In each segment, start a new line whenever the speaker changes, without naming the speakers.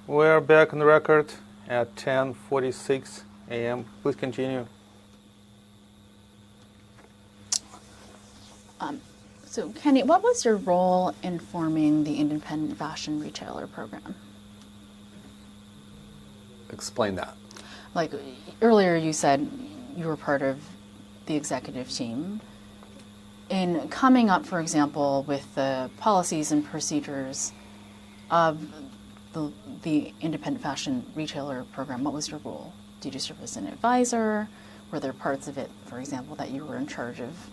We're back on the record at 10:46 a.m. Please continue.
So, Kenny, what was your role in forming the independent fashion retailer program?
Explain that.
Like earlier you said you were part of the executive team. In coming up, for example, with the policies and procedures of the independent fashion retailer program, what was your role? Did you serve as an advisor? Were there parts of it, for example, that you were in charge of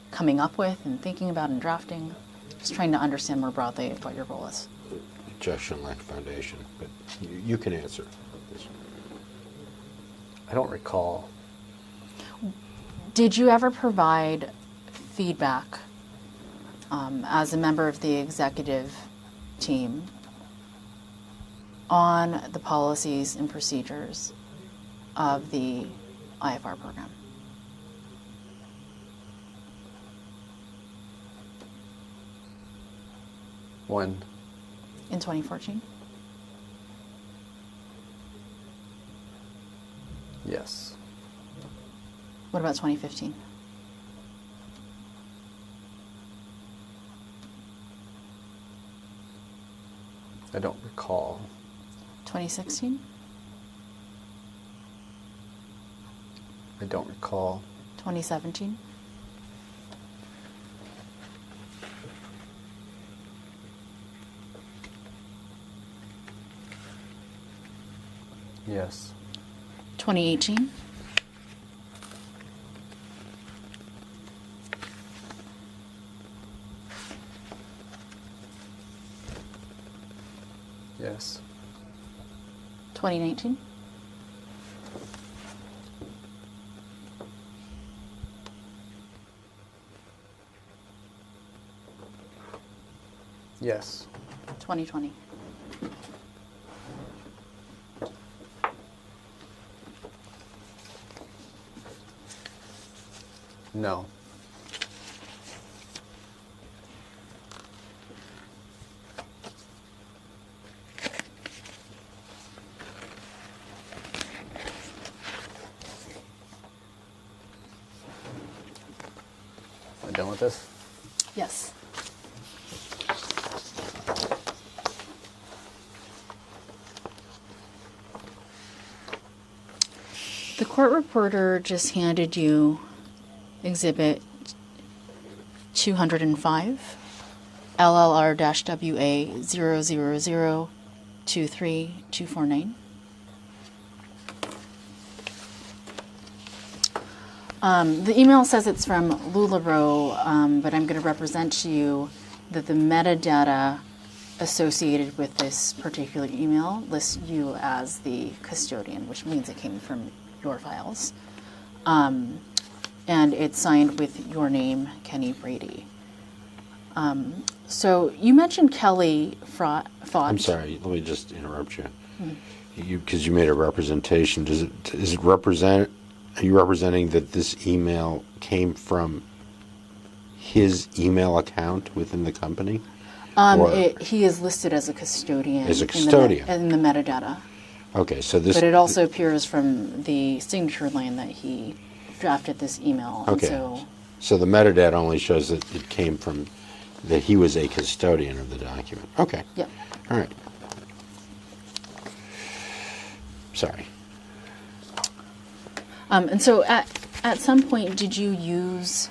coming up with and thinking about and drafting? Just trying to understand more broadly what your role is.
Suggestion like foundation, but you can answer this.
I don't recall.
Did you ever provide feedback as a member of the executive team on the policies and procedures of the IFR program?
When?
In 2014?
Yes.
What about 2015?
I don't recall.
2016?
I don't recall.
2017?
Yes.
2018?
Yes.
2019?
Yes.
2020?
No. Am I done with this?
Yes. The court reporter just handed you Exhibit 205, LLR-WA 000-23249. The email says it's from LuLaRoe, but I'm going to represent to you that the metadata associated with this particular email lists you as the custodian, which means it came from your files. And it's signed with your name, Kenny Brady. So you mentioned Kelly Fott.
I'm sorry, let me just interrupt you. Because you made a representation. Is it represent? Are you representing that this email came from his email account within the company?
He is listed as a custodian.
As a custodian.
In the metadata.
Okay, so this.
But it also appears from the signature line that he drafted this email.
Okay. So the metadata only shows that it came from, that he was a custodian of the document. Okay.
Yep.
All right. Sorry.
And so at some point, did you use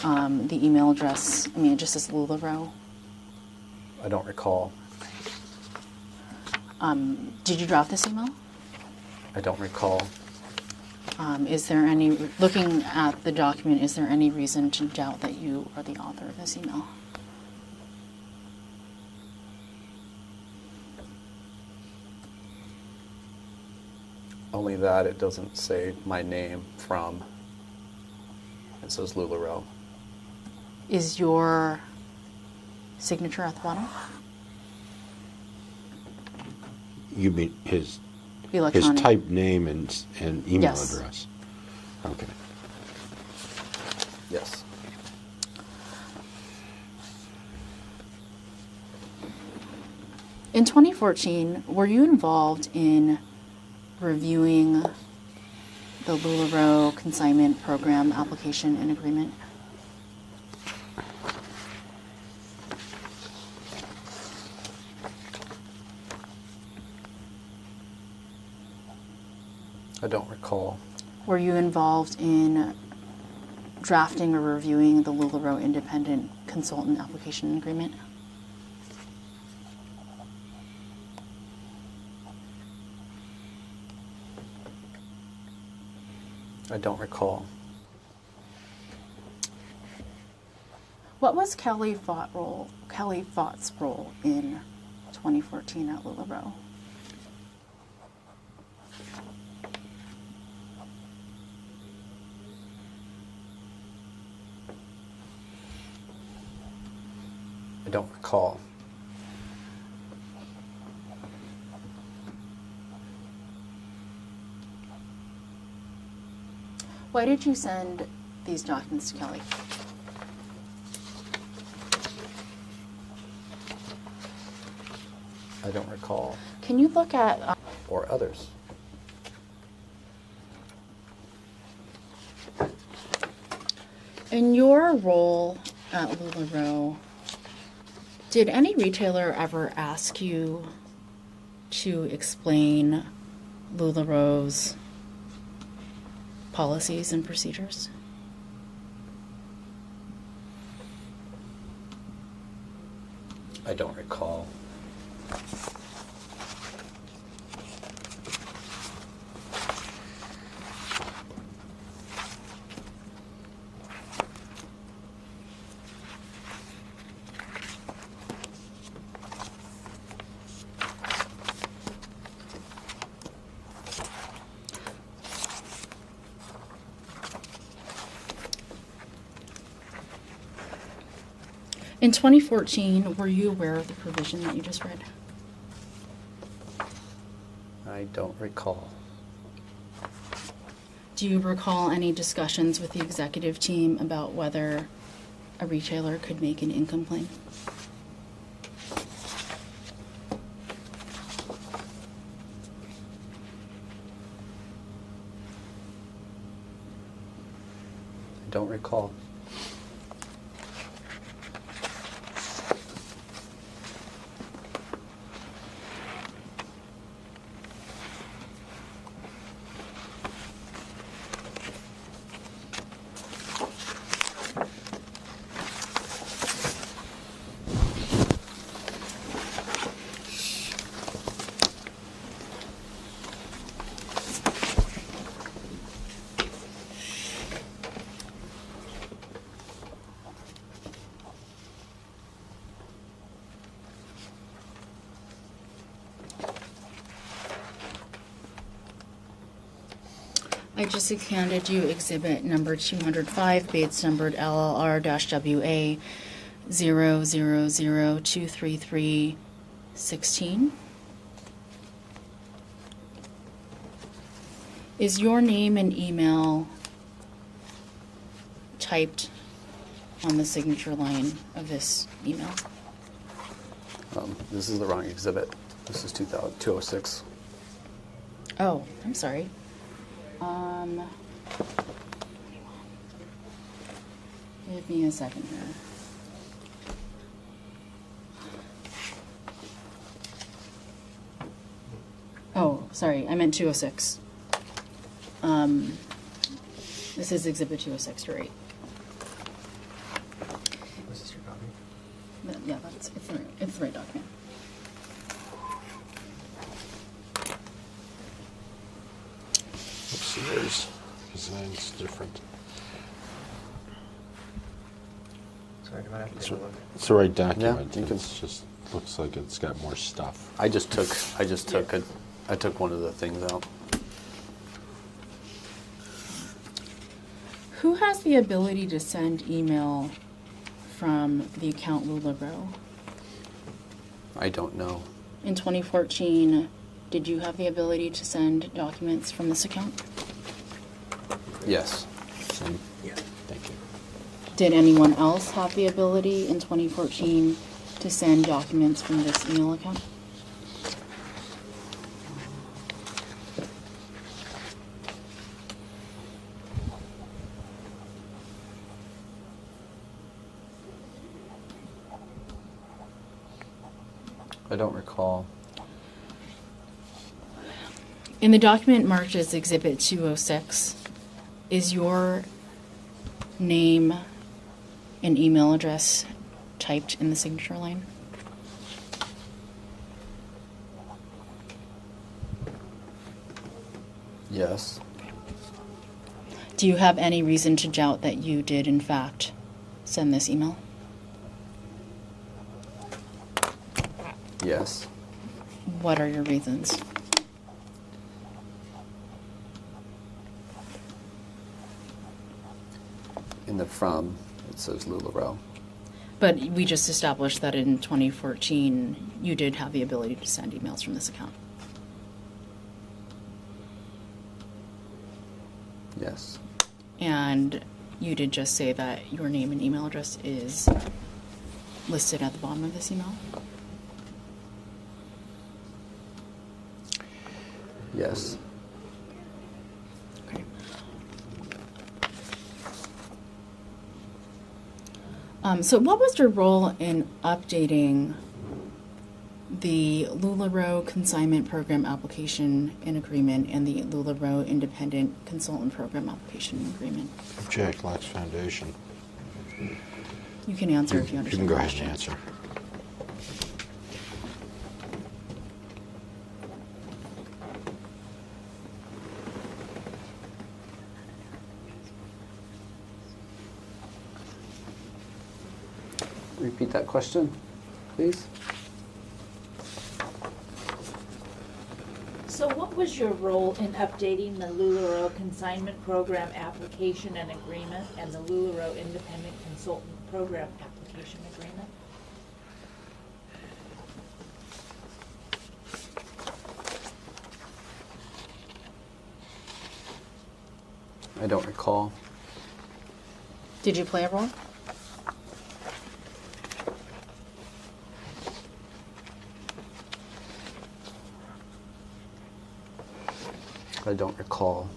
the email address? I mean, it just says LuLaRoe.
I don't recall.
Did you draft this email?
I don't recall.
Is there any, looking at the document, is there any reason to doubt that you are the author of this email?
Only that it doesn't say my name from. It says LuLaRoe.
Is your signature at the bottom?
You mean his
Electronic.
type name and email
Yes.
address? Okay.
Yes.
In 2014, were you involved in reviewing the LuLaRoe consignment program application and agreement?
I don't recall.
Were you involved in drafting or reviewing the LuLaRoe independent consultant application and agreement?
I don't recall.
What was Kelly Fott's role in 2014 at LuLaRoe?
I don't recall.
Why did you send these documents to Kelly?
I don't recall.
Can you look at
Or others.
in your role at LuLaRoe, did any retailer ever ask you to explain LuLaRoe's policies and procedures?
I don't recall.
In 2014, were you aware of the provision that you just read?
I don't recall.
Do you recall any discussions with the executive team about whether a retailer could make an income claim?
I don't recall.
I just handed you exhibit number 205, Bates numbered LLR-WA 000233316. Is your name and email typed on the signature line of this email?
This is the wrong exhibit. This is 206.
Oh, I'm sorry. Give me a second here. Oh, sorry, I meant 206. This is exhibit 206, you're right.
Was this your copy?
Yeah, it's the right document.
Oops, yours. Design's different.
Sorry, I might have to take a look.
It's the right document.
Yeah, you can-
It's just looks like it's got more stuff.
I took one of the things out.
Who has the ability to send email from the account LuLaRoe?
I don't know.
In 2014, did you have the ability to send documents from this account?
Yes.
Same.
Yeah.
Thank you.
Did anyone else have the ability in 2014 to send documents from this email account?
I don't recall.
In the document marked as Exhibit 206, is your name and email address typed in the signature line?
Yes.
Do you have any reason to doubt that you did, in fact, send this email?
Yes.
What are your reasons?
In the from, it says LuLaRoe.
But we just established that in 2014, you did have the ability to send emails from this account.
Yes.
And you did just say that your name and email address is listed at the bottom of this email?
Yes.
Okay. So what was your role in updating the LuLaRoe Consignment Program Application and Agreement and the LuLaRoe Independent Consultant Program Application and Agreement?
Object, Lex Foundation.
You can answer if you
You
understand
can
the
go ahead
question.
and answer.
Repeat that question, please.
So what was your role in updating the LuLaRoe Consignment Program Application and Agreement and the LuLaRoe Independent Consultant Program Application Agreement?
I don't recall.
Did you play a role?
I don't recall.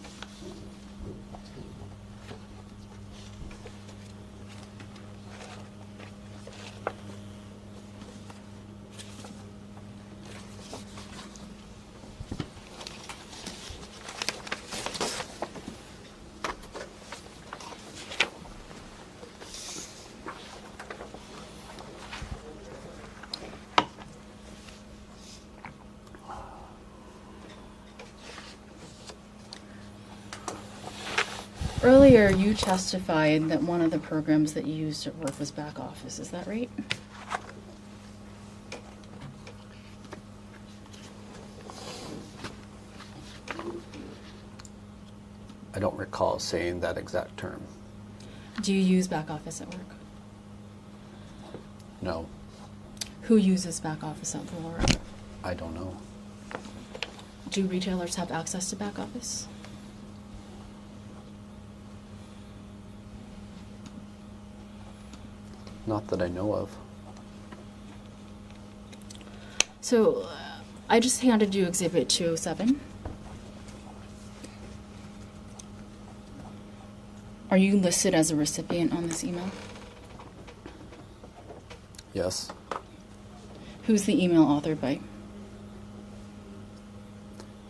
Earlier, you testified that one of the programs that you used at work was back office. Is that right?
I don't recall saying that exact term.
Do you use back office at work?
No,
Who uses back office at LuLaRoe?
I don't know.
Do retailers have access to back office?
Not that I know of.
So, I just handed you Exhibit 207. Are you listed as a recipient on this email?
Yes.
Who's the email authored by?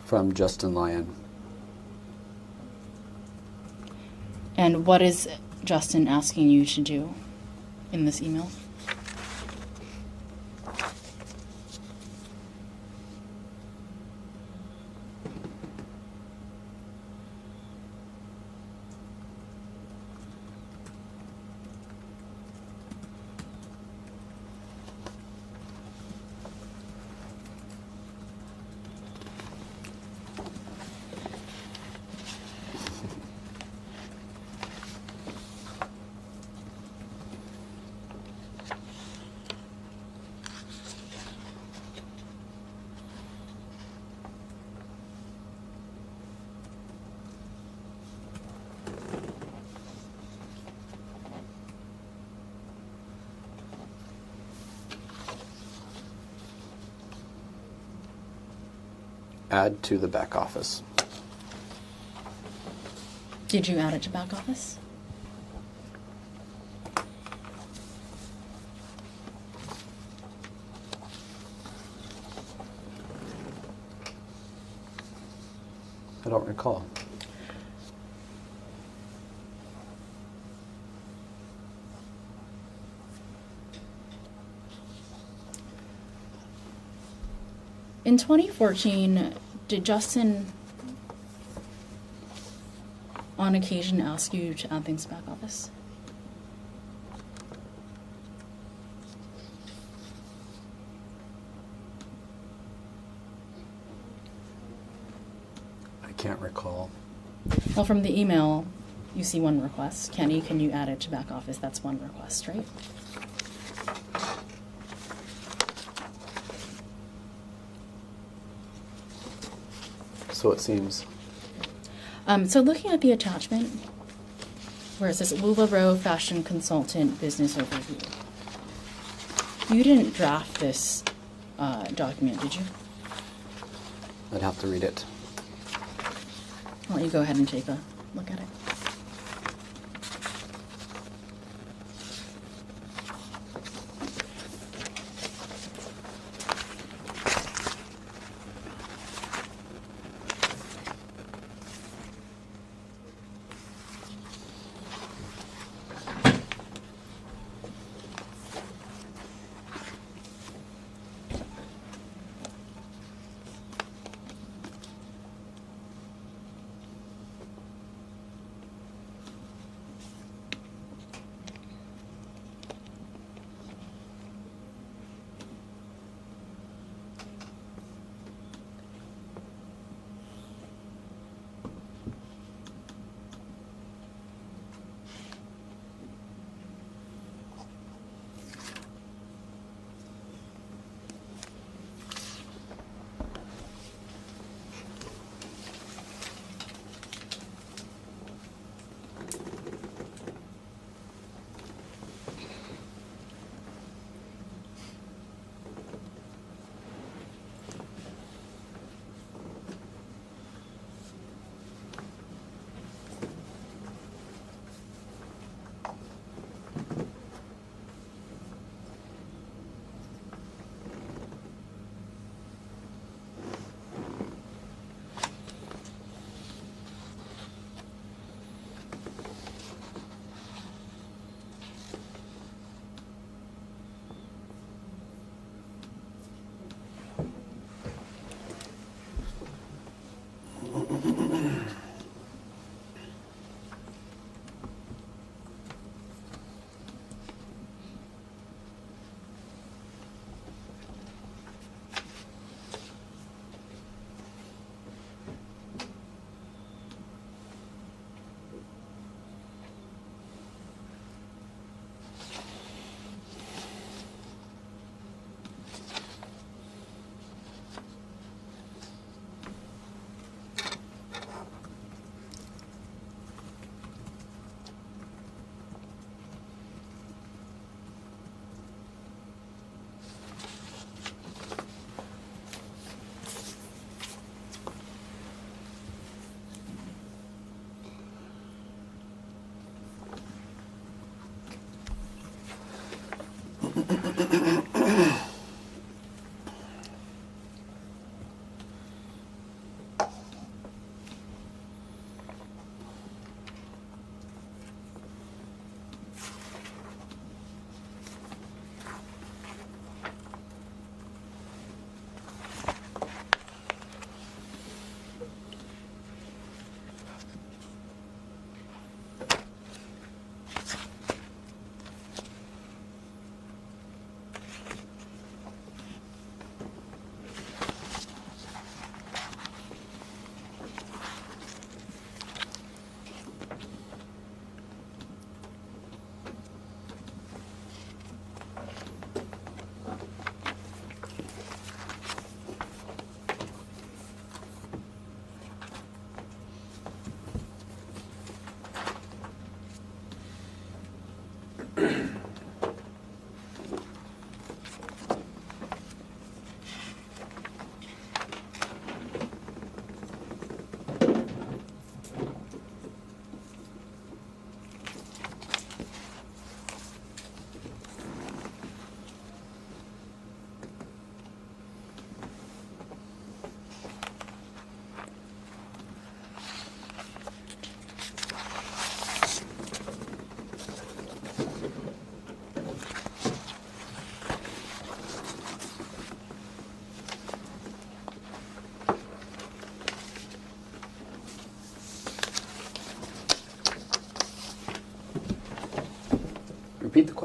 From Justin Lyon.
And what is Justin asking you to do in this email?
Add to the back office.
Did you add it to back office?
I don't recall.
In 2014, did Justin on occasion ask you to add things to back office?
I can't recall.
Well, from the email, you see one request. Kenny, can you add it to back office? That's one request, right?
So it seems.
So looking at the attachment, where it says LuLaRoe Fashion Consultant Business Overview, you didn't draft this document, did you?
I'd have to read it.
I'll let you go ahead and take a look at it.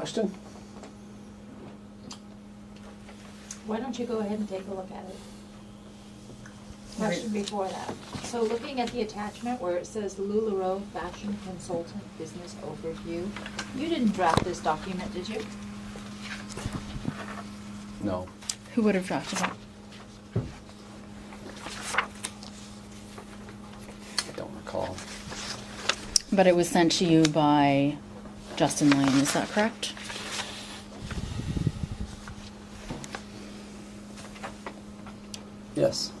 question?
Why don't you go ahead and take a look at it? Question before that. So looking at the attachment where it says LuLaRoe Fashion Consultant Business Overview, you didn't draft this document, did you?
No.
Who would have drafted it?
I don't recall.
But it was sent to you by Justin Lane, is that correct?
Yes.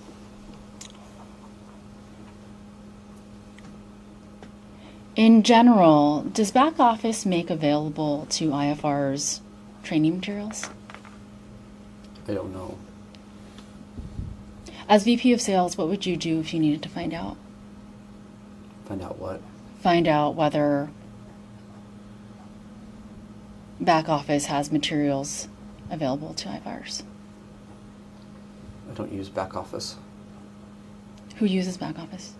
In general, does back office make available to IFRs training materials?
I don't know.
As VP of Sales, what would you do if you needed to find out?
Find out what?
Find out whether back office has materials available to IFRs.
I don't use back office.
Who uses back office?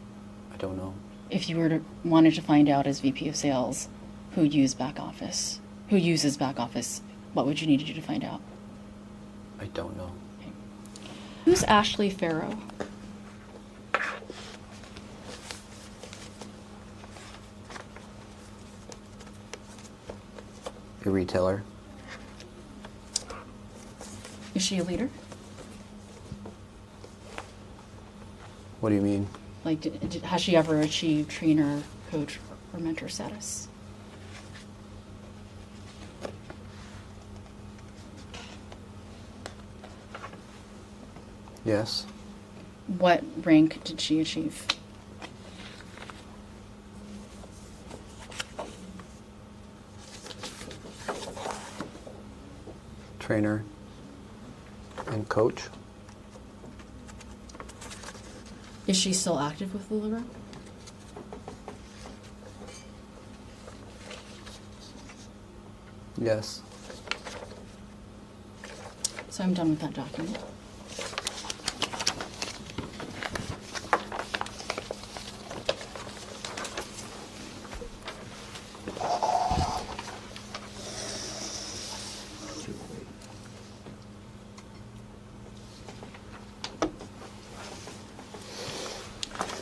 I don't know.
If you were to wanted to find out as VP of Sales who uses back office, what would you need to do to find out?
I don't know.
Who's Ashley Farrow?
A retailer.
Is she a leader?
What do you mean?
Like, has she ever achieved trainer, coach, or mentor status?
Yes.
What rank did she achieve?
Trainer and coach.
Is she still active with LuLaRoe?
Yes.
So I'm done with that document.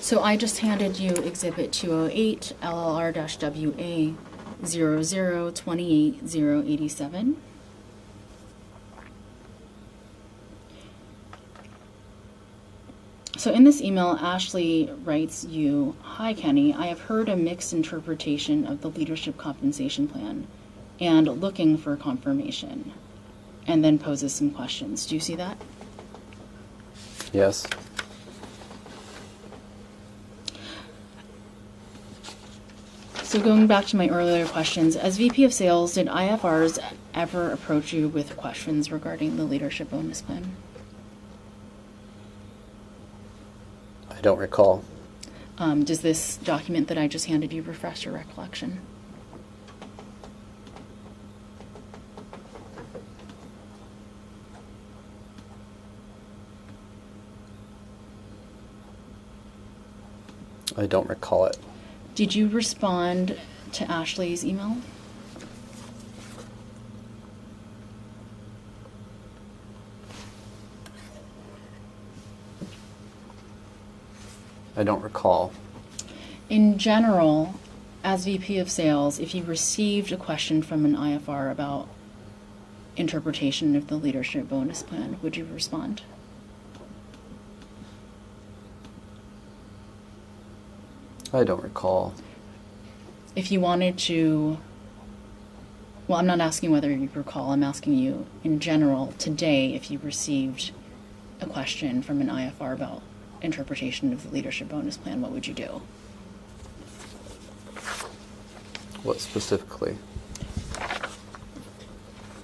So I just handed you Exhibit 208, LLR-WA 0028087. So in this email, Ashley writes you, "Hi Kenny, I have heard a mixed interpretation of the leadership compensation plan and looking for confirmation," and then poses some questions. Do you see that?
Yes.
So going back to my earlier questions, as VP of Sales, did IFRs ever approach you with questions regarding the leadership bonus plan?
I don't recall.
Does this document that I just handed you refresh your recollection?
I don't recall it.
Did you respond to Ashley's email?
I don't recall.
In general, as VP of Sales, if you received a question from an IFR about interpretation of the leadership bonus plan, would you respond?
I don't recall.
If you wanted to, well, I'm not asking whether you recall, I'm asking you in general today if you received a question from an IFR about interpretation of the leadership bonus plan, what would you do?
What specifically?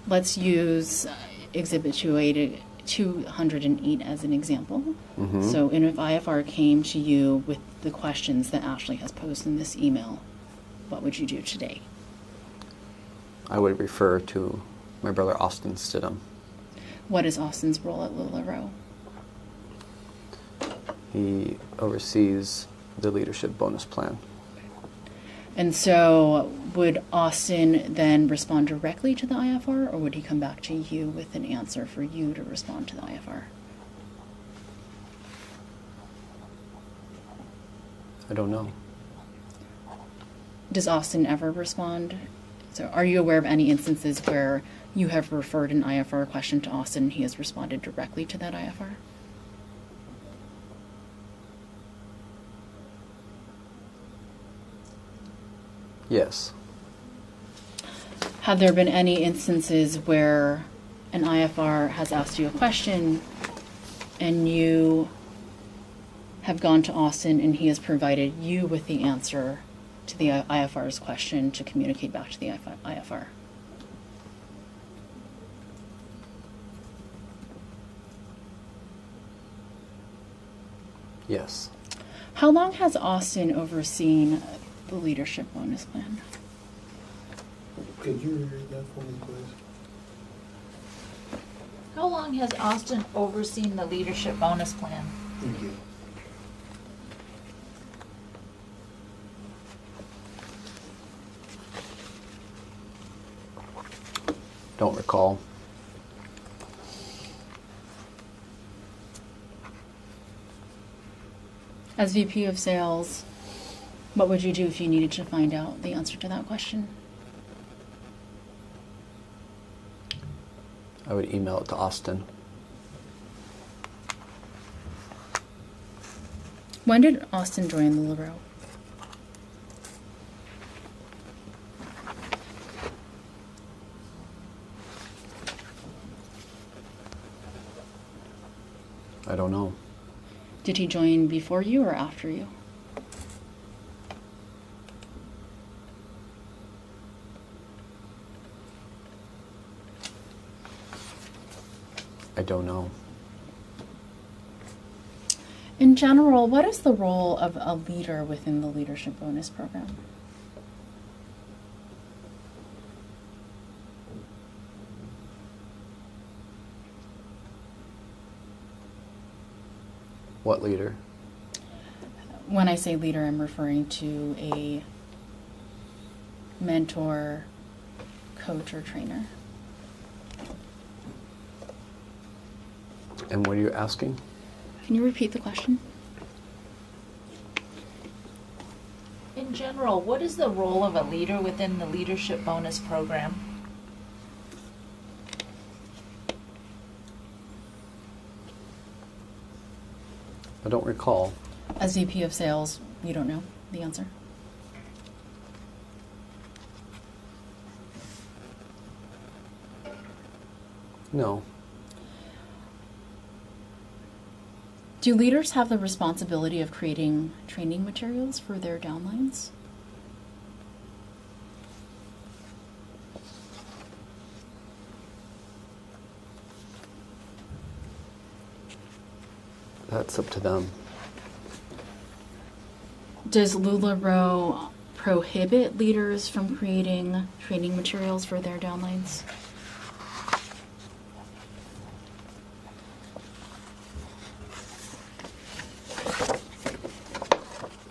Let's use Exhibit 208 as an example.
Mm-hmm.
So if IFR came to you with the questions that Ashley has posed in this email, what would you do today?
I would refer to my brother Austin Stidham.
What is Austin's role at LuLaRoe?
He oversees the leadership bonus plan.
And so would Austin then respond directly to the IFR, or would he come back to you with an answer for you to respond to the IFR?
I don't know.
Does Austin ever respond? So are you aware of any instances where you have referred an IFR question to Austin and he has responded directly to that IFR?
Yes.
Have there been any instances where an IFR has asked you a question and you have gone to Austin and he has provided you with the answer to the IFR's question to communicate back to the IFR?
Yes.
How long has Austin overseen the leadership bonus plan?
Could you repeat that for me, please?
How long has Austin overseen the leadership bonus plan?
Thank you.
Don't recall.
As VP of Sales, what would you do if you needed to find out the answer to that question?
I would email it to Austin.
When did Austin join LuLaRoe?
I don't know.
Did he join before you or after you?
I don't know.
In general, what is the role of a leader within the leadership bonus program?
What leader?
When I say leader, I'm referring to a mentor, coach, or trainer.
And what are you asking?
Can you repeat the question?
In general, what is the role of a leader within the leadership bonus program?
I don't recall.
As VP of Sales, you don't know the answer?
No.
Do leaders have the responsibility of creating training materials for their downlines?
That's up to them.
Does LuLaRoe prohibit leaders from creating training materials for their downlines?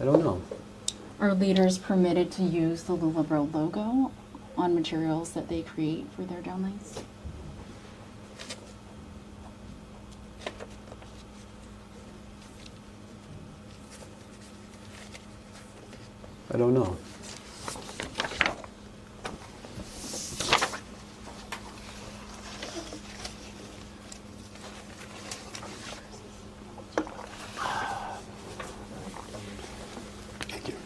I don't know.
Are leaders permitted to use the LuLaRoe logo on materials that they create for their downlines?
I don't know.
Thank you.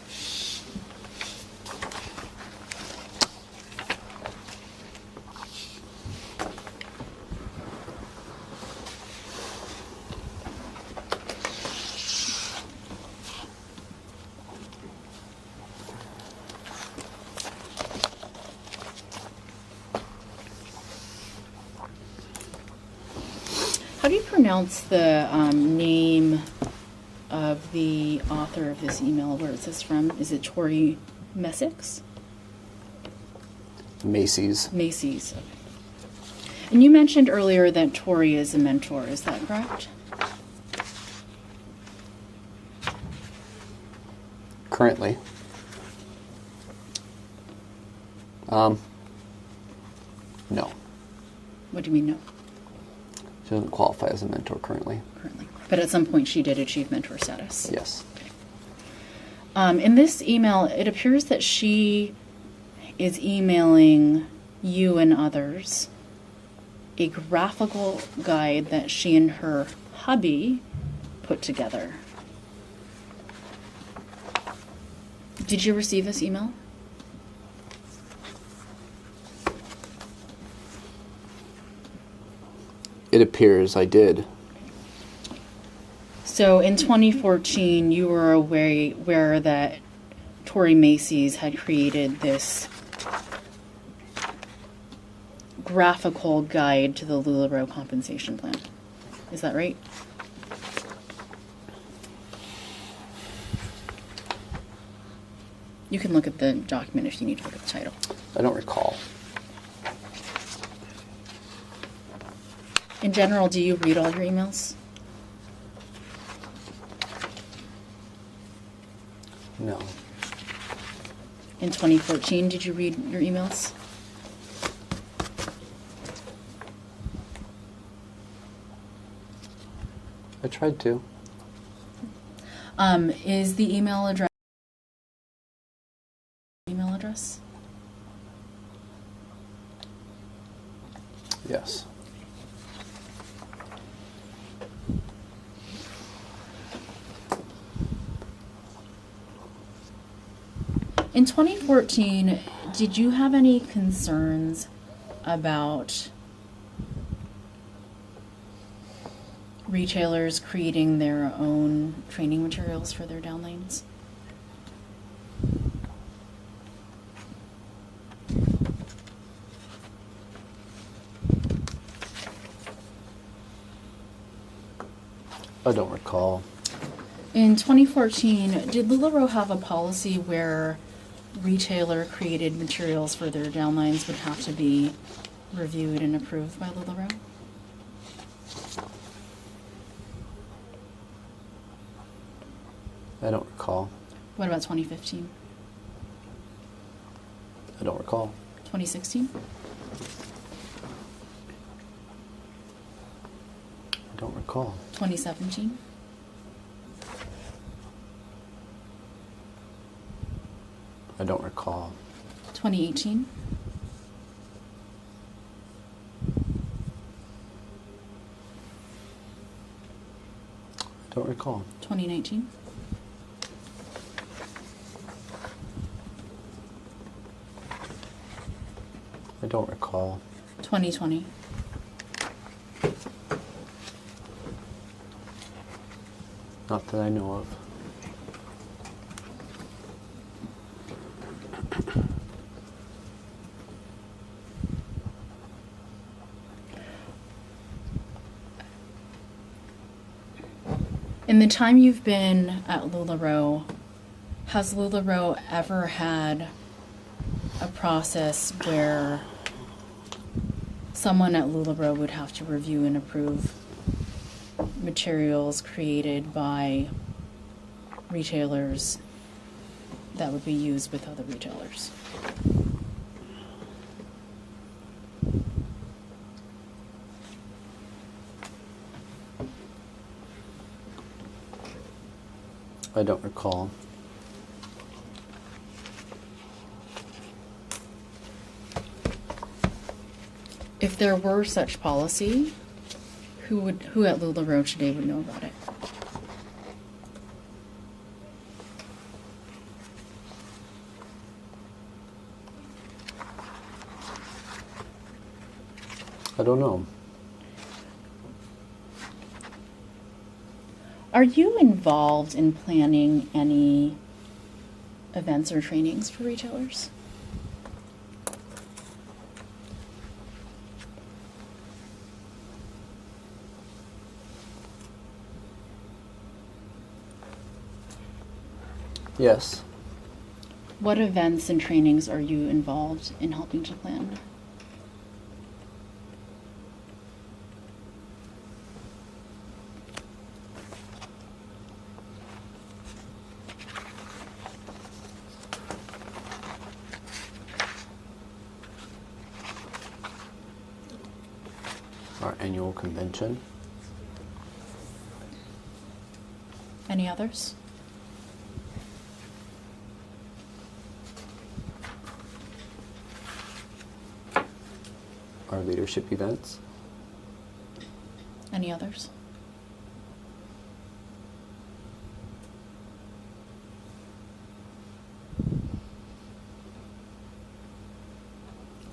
How do you pronounce the name of the author of this email, where it says from? Is it Tori Messick?
Macy's.
Macy's. Okay. And you mentioned earlier that Tori is a mentor. Is that correct?
Currently. No.
What do you mean no?
She doesn't qualify as a mentor currently.
Currently. But at some point she did achieve mentor status.
Yes.
In this email, it appears that she is emailing you and others a graphical guide that she and her hubby put together. Did you receive this email?
It appears I did.
So in 2014, you were aware that Tori Macy's had created this graphical guide to the LuLaRoe compensation plan. Is that right? You can look at the document if you need to look at the title.
I don't recall.
In general, do you read all your emails?
No.
In 2014, did you read your emails?
I tried to.
Is the email address?
Yes.
In 2014, did you have any concerns about retailers creating their own training materials for their downlines?
I don't recall.
In 2014, did LuLaRoe have a policy where retailer-created materials for their downlines would have to be reviewed and approved by LuLaRoe?
I don't recall.
What about 2015?
I don't recall.
2016?
I don't recall.
2017?
I don't recall.
2018?
I don't recall.
2019?
I don't recall.
2020?
Not that I know of.
In the time you've been at LuLaRoe, has LuLaRoe ever had a process where someone at LuLaRoe would have to review and approve materials created by retailers that would be used with other retailers?
I don't recall.
If there were such policy, who at LuLaRoe today would know about it?
I don't know.
Are you involved in planning any events or trainings for retailers?
Yes.
What events and trainings are you involved in helping to plan?
annual convention.
Any others?
Our leadership events.
Any others?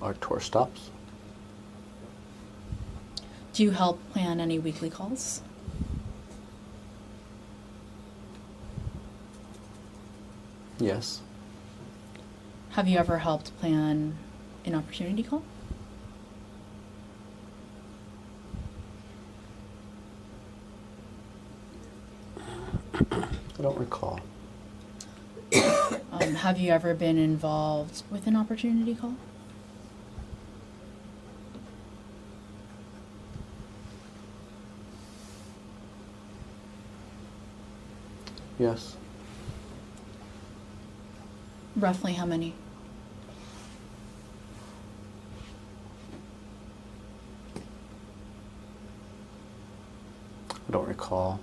Our tour stops.
Do you help plan any weekly calls?
Yes.
Have you ever helped plan an opportunity call?
I don't recall.
Have you ever been involved with an opportunity call?
Yes.
Roughly how many?
I don't recall.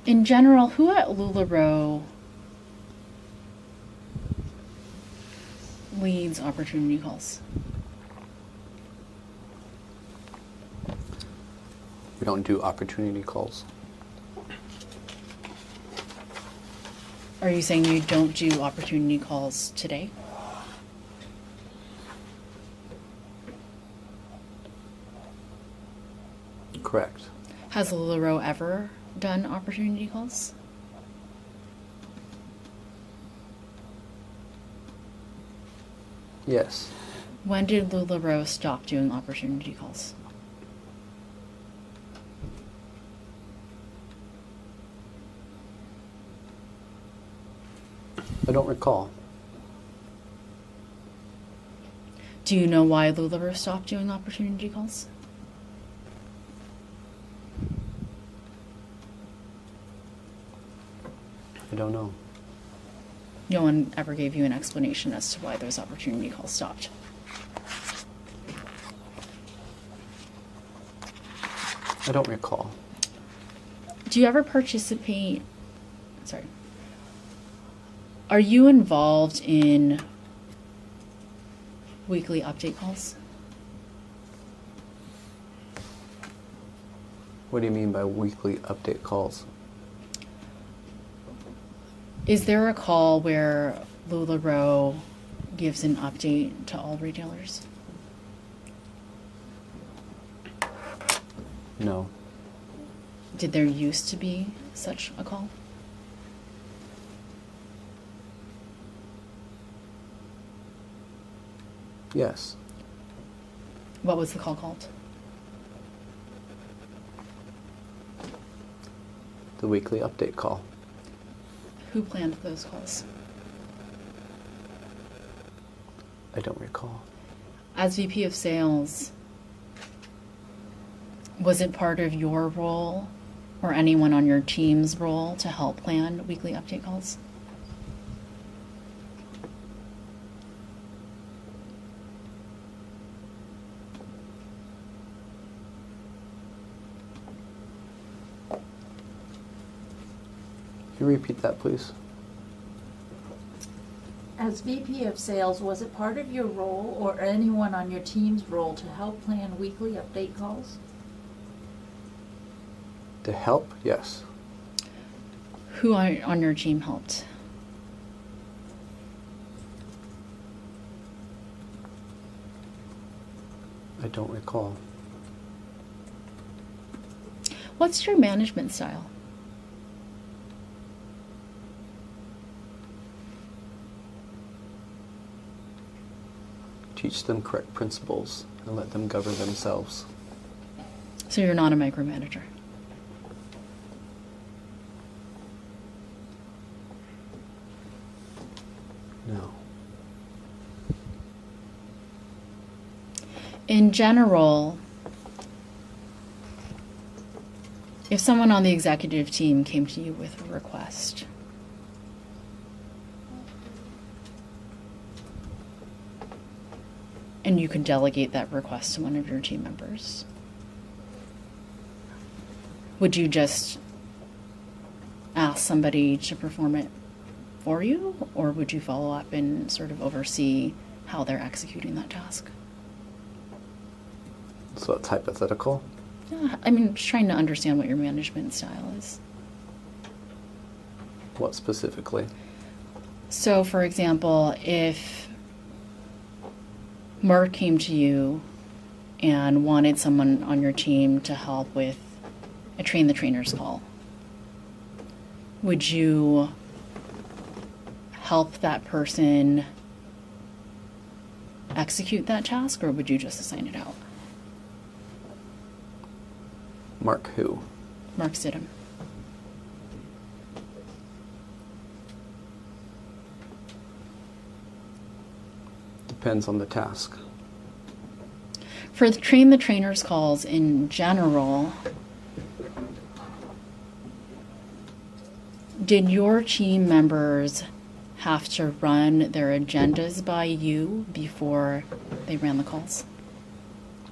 In general, who at LuLaRoe leads opportunity calls?
We don't do opportunity calls.
Are you saying you don't do opportunity calls today?
Correct.
Has LuLaRoe ever done opportunity calls?
Yes.
When did LuLaRoe stop doing opportunity calls?
I don't recall.
Do you know why LuLaRoe stopped doing opportunity calls?
I don't know.
No one ever gave you an explanation as to why those opportunity calls stopped.
I don't recall.
Do you ever participate? Sorry. Are you involved in weekly update calls?
What do you mean by weekly update calls?
Is there a call where LuLaRoe gives an update to all retailers?
No.
Did there used to be such a call?
Yes.
What was the call called?
The weekly update call.
Who planned those calls?
I don't recall.
As VP of Sales, was it part of your role or anyone on your team's role to help plan weekly update calls?
Can you repeat that, please?
As VP of Sales, was it part of your role or anyone on your team's role to help plan weekly update calls?
To help? Yes.
Who on your team helped?
I don't recall.
What's your management style?
Teach them correct principles and let them govern themselves.
So you're not a micromanager.
No.
In general, if someone on the executive team came to you with a request, And you could delegate that request to one of your team members. Would you just ask somebody to perform it for you, or would you follow up and sort of oversee how they're executing that task?
So it's hypothetical.
Yeah, I mean, just trying to understand what your management style is.
What specifically?
So, for example, if Mark came to you and wanted someone on your team to help with a train the trainers call, would you help that person execute that task, or would you just assign it out?
Mark who?
Mark Stidham.
Depends on the task.
For the train the trainers calls in general, did your team members have to run their agendas by you before they ran the calls?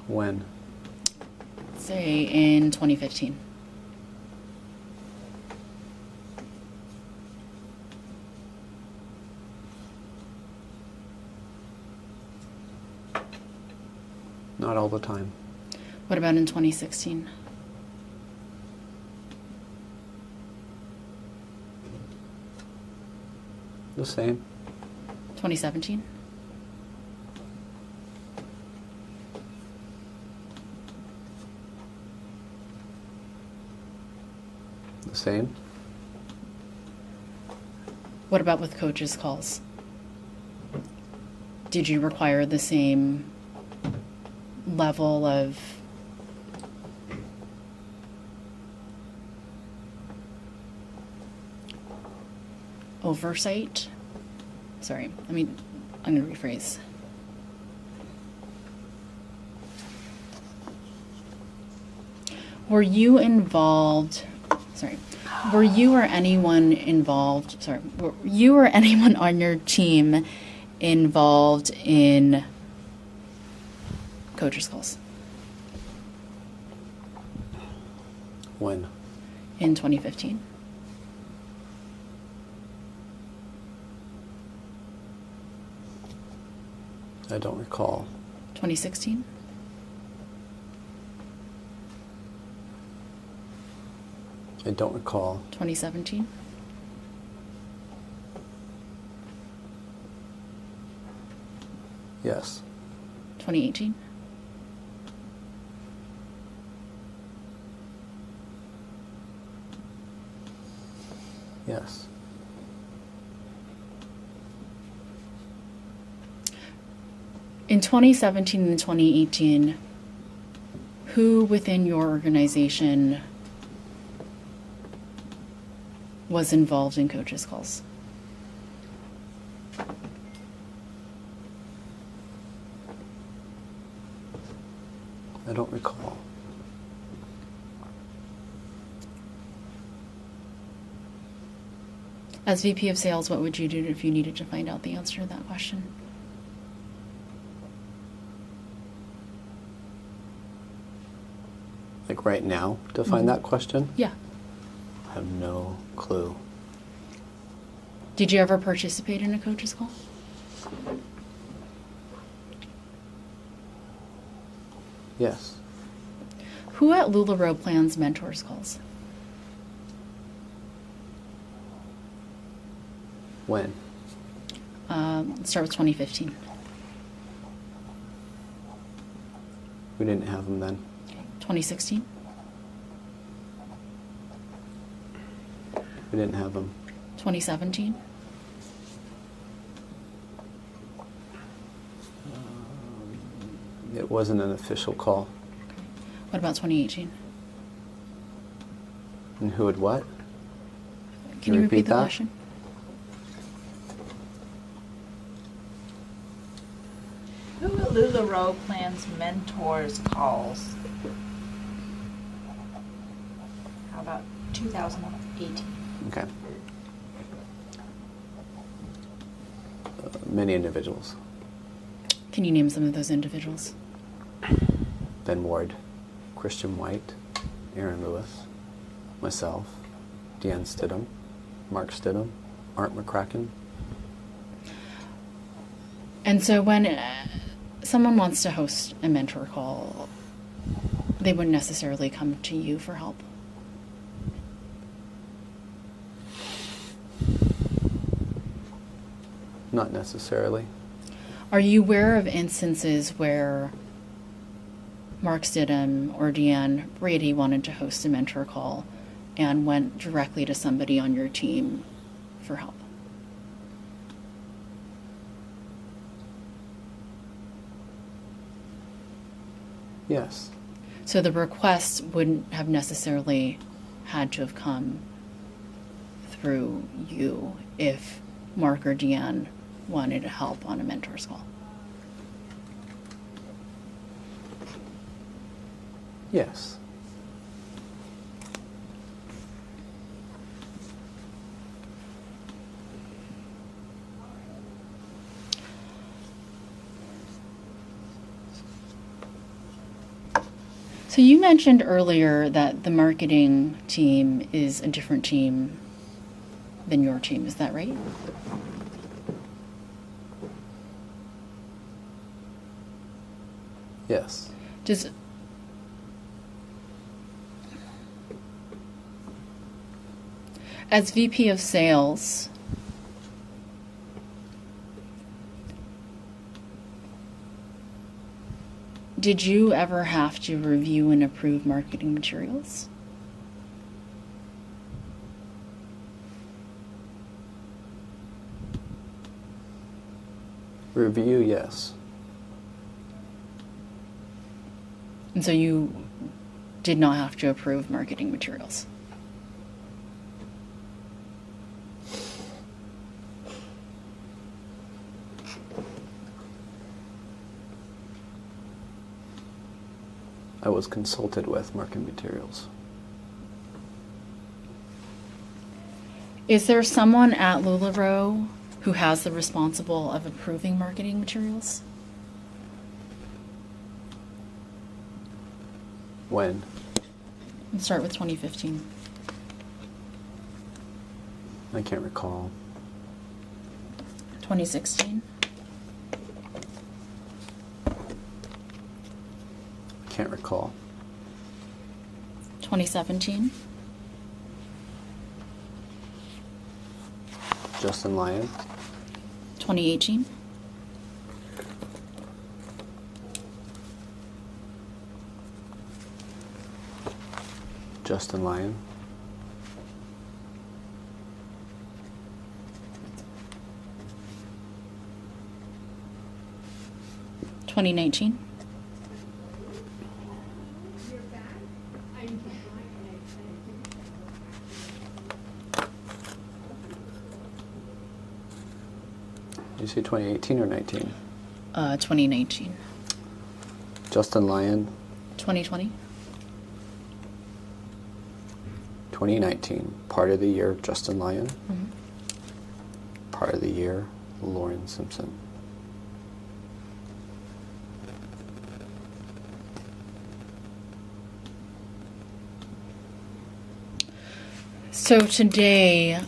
When?
Say in 2015.
Not all the time.
What about in 2016?
The same.
2017?
The same.
What about with coaches' calls? Did you require the same level of oversight? Sorry, I'm going to rephrase. Were you involved, were you or anyone on your team involved in coaches' calls
When?
in 2015?
I don't recall.
2016?
I don't recall.
2017?
Yes.
2018?
Yes.
In 2017 and 2018, who within your organization was involved in coaches' calls?
I don't recall.
As VP of Sales, what would you do if you needed to find out the answer to that question?
Like right now, to find that question?
Yeah.
I have no clue.
Did you ever participate in a coach's call?
Yes.
Who at LuLaRoe plans mentors calls?
When?
Let's start with 2015.
We didn't have them then.
2016?
We didn't have them.
2017?
It wasn't an official call.
What about 2018?
And who had what?
Can you repeat the
that?
question?
Who at LuLaRoe plans mentors calls? How about 2018?
Okay. Many individuals.
Can you name some of those individuals?
Ben Ward, Christian White, Aaron Lewis, myself, Deanne Stidham, Mark Stidham, Art McCracken.
And so when someone wants to host a mentor call, they wouldn't necessarily come to you for help.
Not necessarily.
Are you aware of instances where Mark Stidham or Deanne Brady wanted to host a mentor call and went directly to somebody on your team for help?
Yes.
So the request wouldn't have necessarily had to have come through you if Mark or Deanne wanted help on a mentor's call.
Yes.
So you mentioned earlier that the marketing team is a different team than your team. Is that right?
Yes.
Does as VP of sales, did you ever have to review and approve marketing materials?
Review, yes.
And so you did not have to approve marketing materials.
I was consulted with marketing materials.
Is there someone at LuLaRoe who has the responsible of approving marketing materials?
When?
Let's start with 2015.
I can't recall.
2016.
Can't recall.
2017.
Justin Lyon.
2018.
Justin Lyon.
(2019)
You say 2018 or 19?
2019.
Justin Lyon.
2020.
2019. Part of the year, Justin Lyon.
Mm-hmm.
Part of the year, Lauren Simpson.
So today,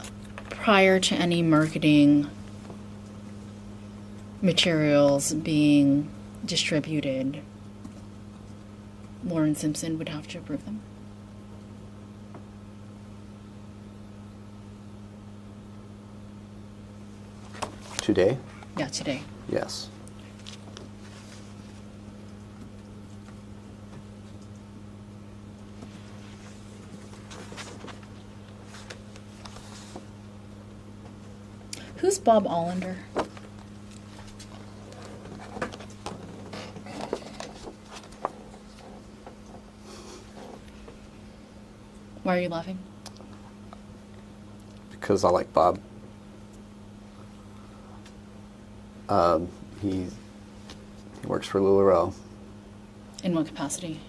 prior to any marketing materials being distributed, Lauren Simpson would have to approve them?
Today?
Yeah, today.
Yes.
Who's Bob Allender? Why are you laughing?
Because I like Bob. He works for LuLaRoe.
In what capacity?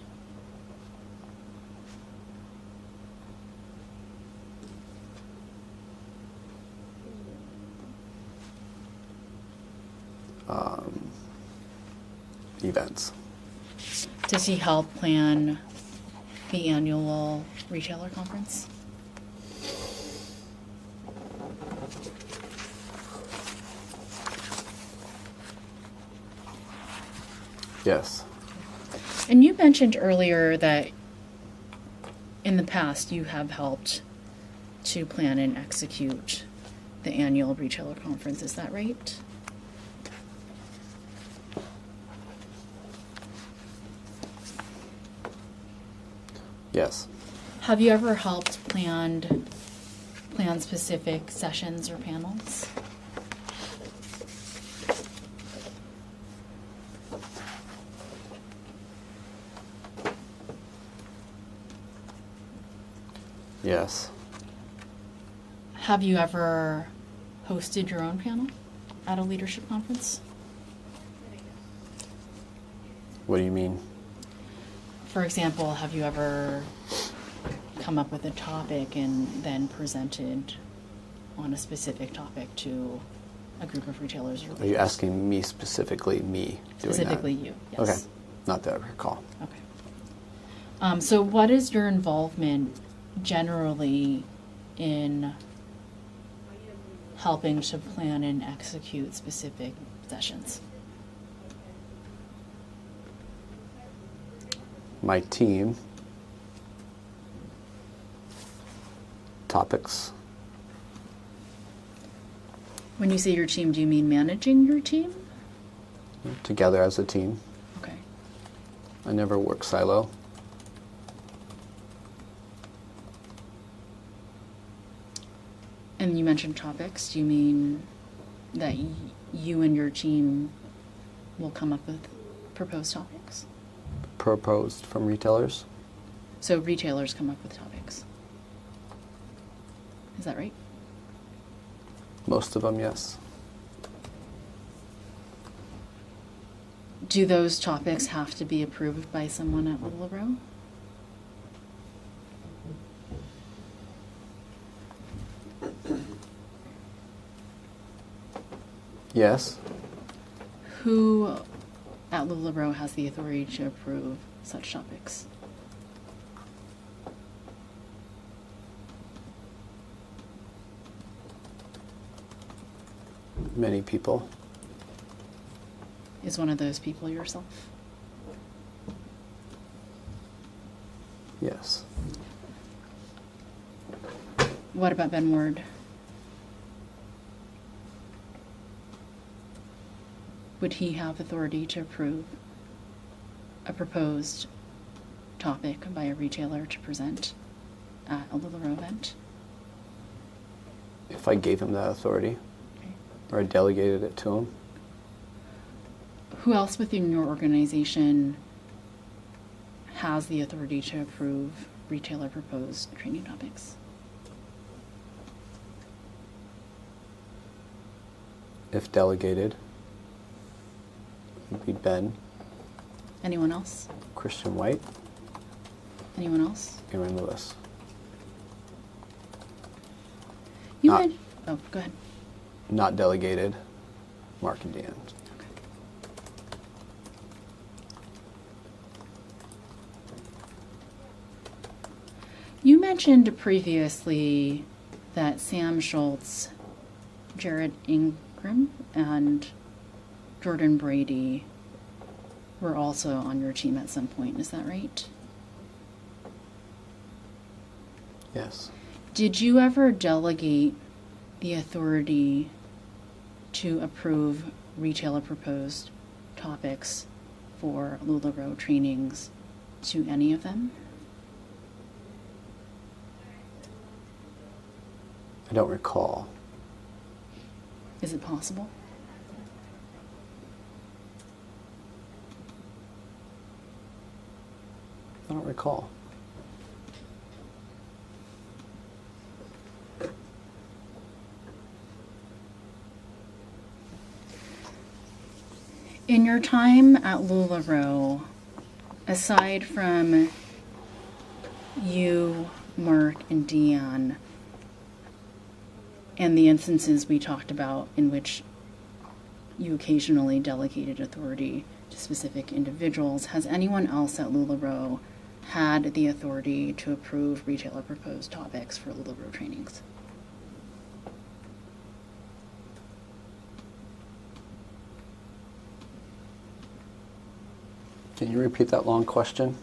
events.
Does he help plan the annual retailer conference?
Yes.
And you mentioned earlier that in the past you have helped to plan and execute the annual retailer conference. Is that right?
Yes.
Have you ever helped plan specific sessions or panels?
Yes.
Have you ever hosted your own panel at a leadership conference?
What do you mean?
For example, have you ever come up with a topic and then presented on a specific topic to a group of retailers or
Are you asking me specifically, me doing
specifically
that?
you? Yes.
Okay. Not that I recall.
Okay. So what is your involvement generally in helping to plan and execute specific sessions?
My team, topics,
When you say your team, do you mean managing your team?
together as a team.
Okay.
I never work silo.
And you mentioned topics. Do you mean that you and your team will come up with proposed topics?
Proposed from retailers.
So retailers come up with topics. Is that right?
Most of them, yes.
Do those topics have to be approved by someone at LuLaRoe?
Yes.
Who at LuLaRoe has the authority to approve such topics?
Many people.
Is one of those people yourself?
Yes.
What about Ben Ward? Would he have authority to approve a proposed topic by a retailer to present at a LuLaRoe event?
If I gave him that authority,
Okay.
or I delegated it to him,
Who else within your organization has the authority to approve retailer proposed training topics?
if delegated, would be Ben,
Anyone else?
Christian White,
Anyone else?
Aaron Lewis.
You
Not-
had, oh, go ahead.
Not delegated, Mark and Dan.
You mentioned previously that Sam Schultz, Jared Ingram, and Jordan Brady were also on your team at some point. Is that right?
Yes.
Did you ever delegate the authority to approve retailer proposed topics for LuLaRoe trainings to any of them?
I don't recall.
Is it possible?
I don't recall.
In your time at LuLaRoe, aside from you, Mark, and Deanne, and the instances we talked about in which you occasionally delegated authority to specific individuals. Has anyone else at LuLaRoe had the authority to approve retailer proposed topics for LuLaRoe trainings?
Can you repeat that long question?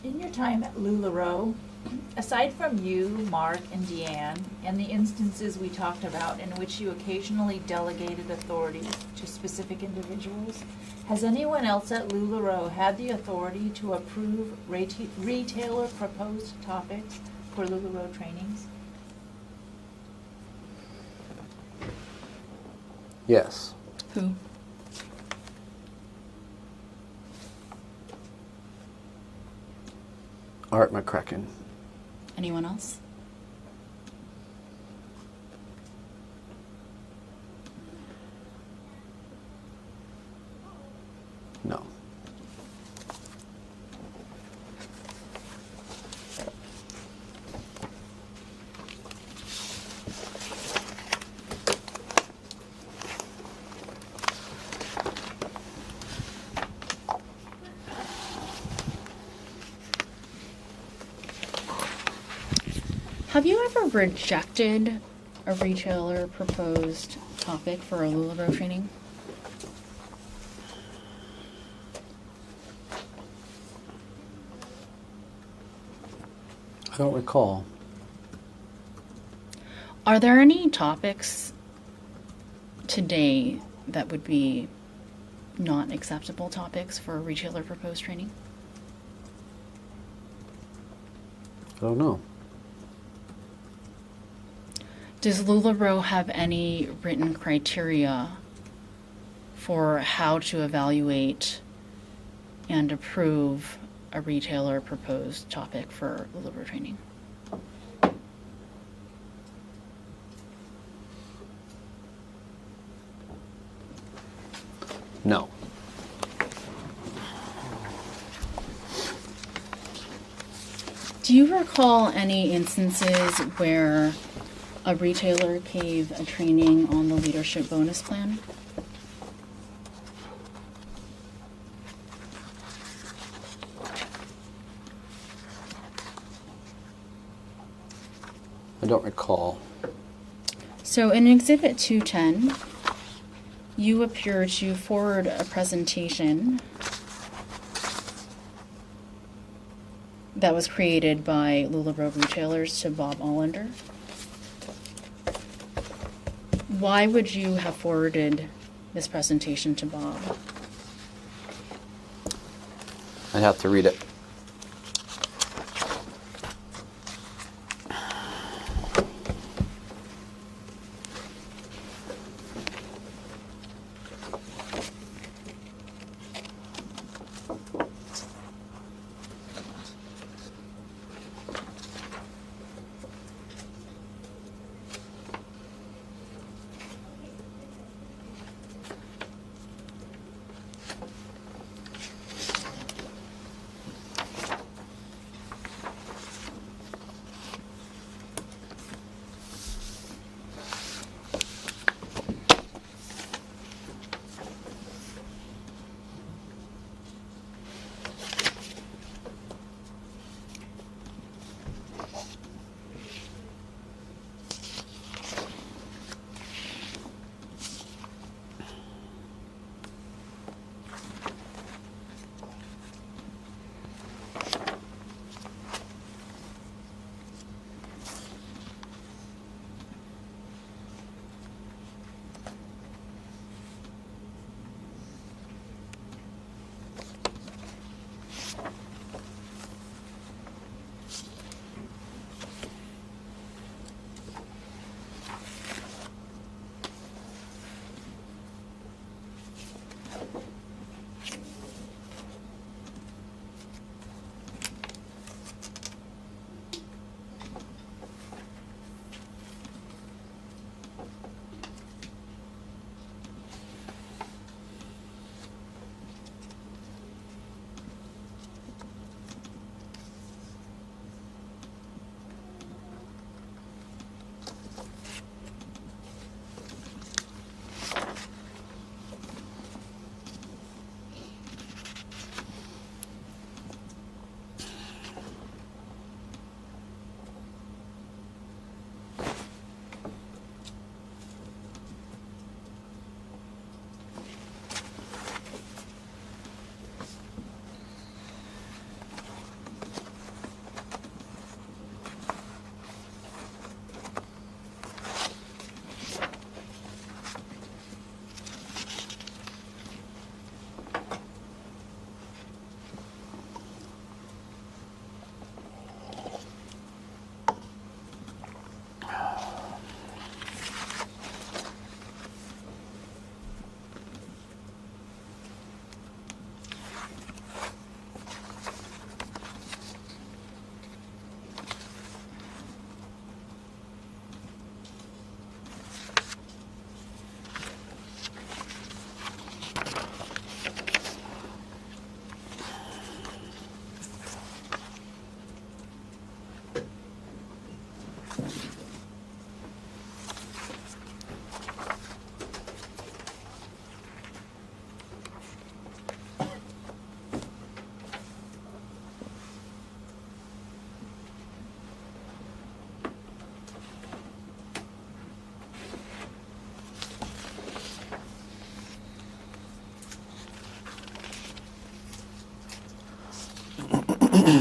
In your time at LuLaRoe, aside from you, Mark, and Deanne, and the instances we talked about in which you occasionally delegated authority to specific individuals, has anyone else at LuLaRoe had the authority to approve retailer proposed topics for LuLaRoe trainings?
Yes.
Who?
Art McCracken.
Anyone else?
No.
Have you ever rejected a retailer proposed topic for a LuLaRoe training?
I don't recall.
Are there any topics today that would be not acceptable topics for a retailer proposed training?
I don't know.
Does LuLaRoe have any written criteria for how to evaluate and approve a retailer proposed topic for LuLaRoe training?
No.
Do you recall any instances where a retailer gave a training on the leadership bonus plan?
I don't recall.
So in Exhibit 210, you appear to forward a presentation that was created by LuLaRoe retailers to Bob Allender. Why would you have forwarded this presentation to Bob?
I'd have to read it.
Do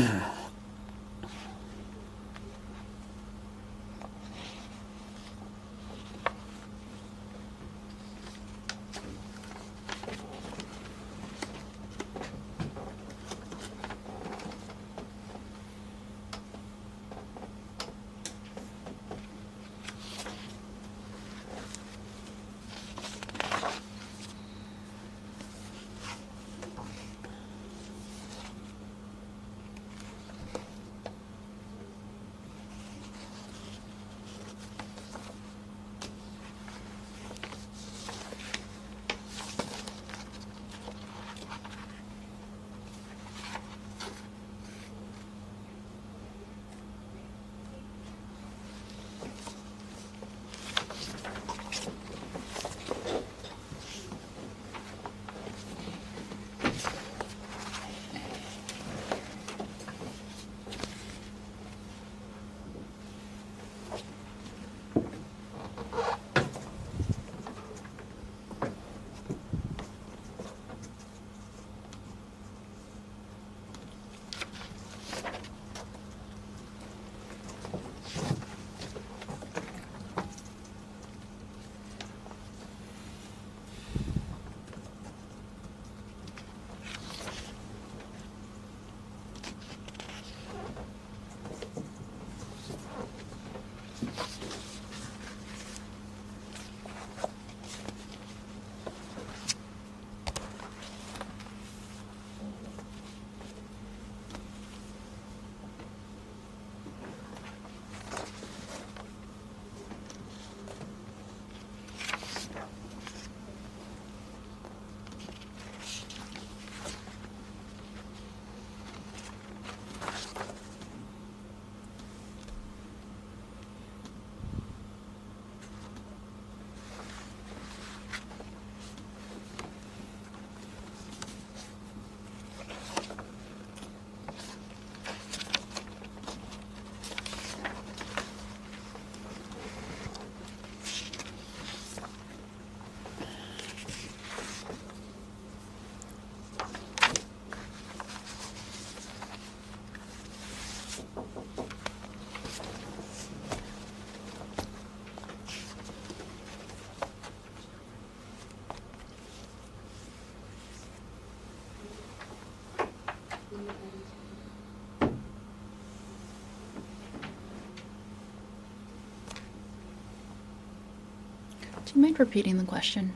you mind repeating the question?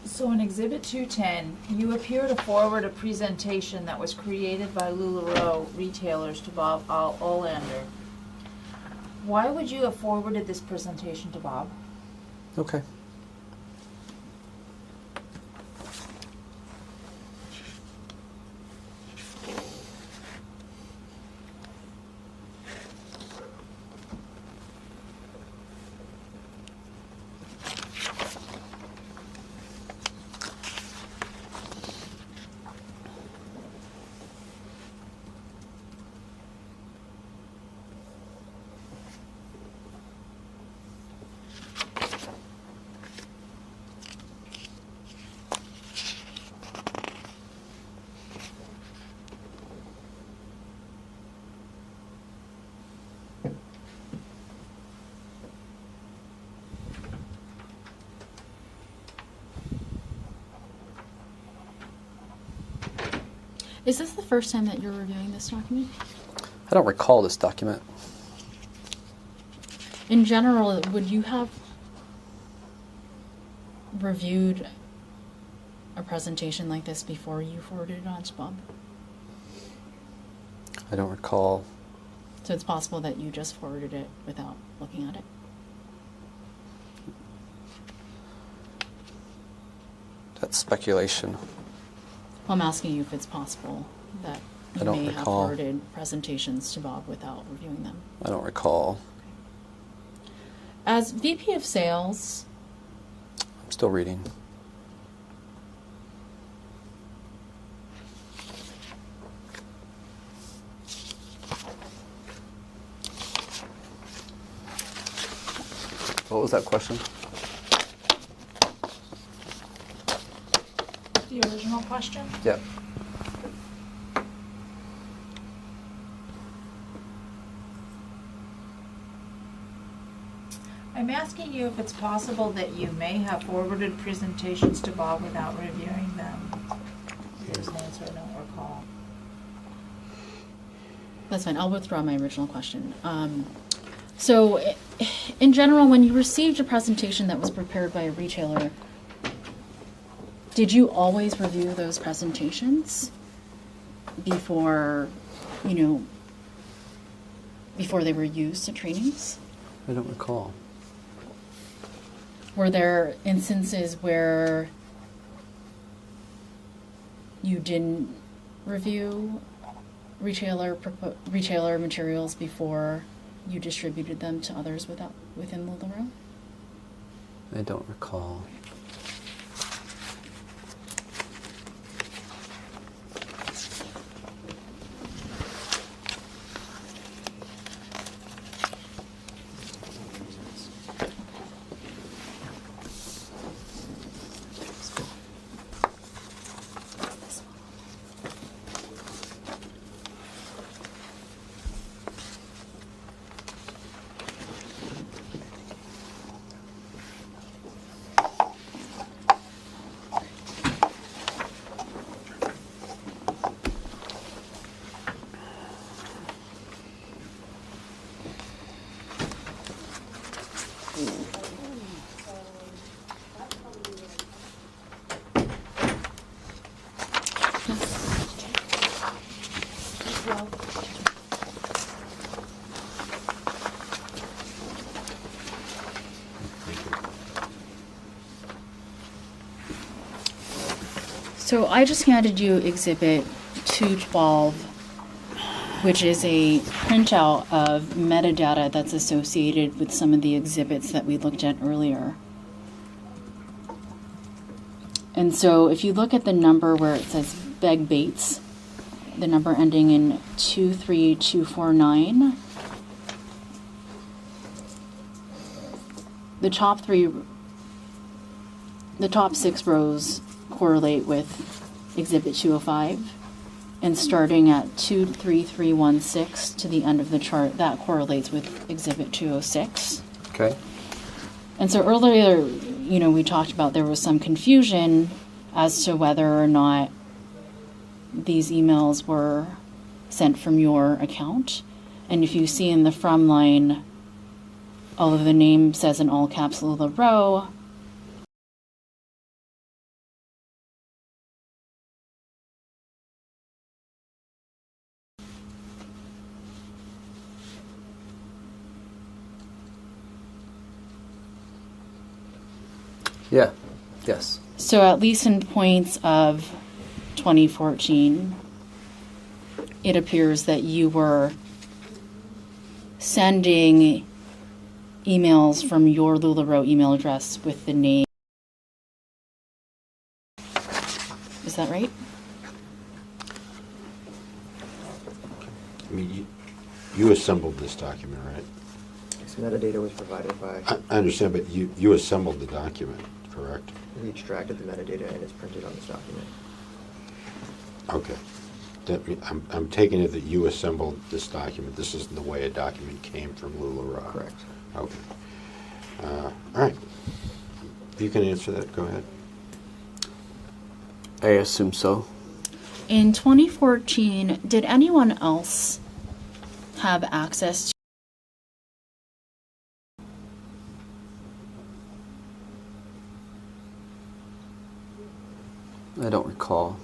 So in Exhibit 210, you appear to forward a presentation that was created by LuLaRoe retailers to Bob Olander. Why would you have forwarded this presentation to Bob?
Okay.
Is this the first time that you're reviewing this document?
I don't recall this document.
In general, would you have reviewed a presentation like this before you forwarded it on to Bob?
I don't recall.
So it's possible that you just forwarded it without looking at it?
That's speculation.
Well, I'm asking you if it's possible that
I
you
don't
may have
recall.
forwarded presentations to Bob without reviewing them.
I don't recall.
As VP of Sales,
I'm still reading. What was that question?
The original question?
Yeah.
I'm asking you if it's possible that you may have forwarded presentations to Bob without reviewing them. Here's an answer I don't recall.
That's fine. I'll withdraw my original question. So, in general, when you received a presentation that was prepared by a retailer, did you always review those presentations before, before they were used at trainings?
I don't recall.
Were there instances where you didn't review retailer materials before you distributed them to others within LuLaRoe?
I don't recall.
So I just handed you Exhibit 212, which is a printout of metadata that's associated with some of the exhibits that we looked at earlier. And so if you look at the number where it says Beg Baits, the number ending in 23249, the top 6 rows correlate with Exhibit 205, and starting at 23316 to the end of the chart, that correlates with Exhibit 206.
Okay.
And so earlier, we talked about there was some confusion as to whether or not these emails were sent from your account. And if you see in the from line, although the name says in all caps LuLaRoe,
Yeah. Yes.
so at least in points of 2014, it appears that you were sending emails from your LuLaRoe email address with the name. Is that right?
I mean, you assembled this document, right?
So metadata was provided by,
I understand, but you assembled the document, correct?
we extracted the metadata and it's printed on this document.
Okay. I'm taking it that you assembled this document. This isn't the way a document came from LuLaRoe.
Correct.
Okay. All right. You can answer that. Go ahead.
I assume so.
In 2014, did anyone else have access to?
I don't recall.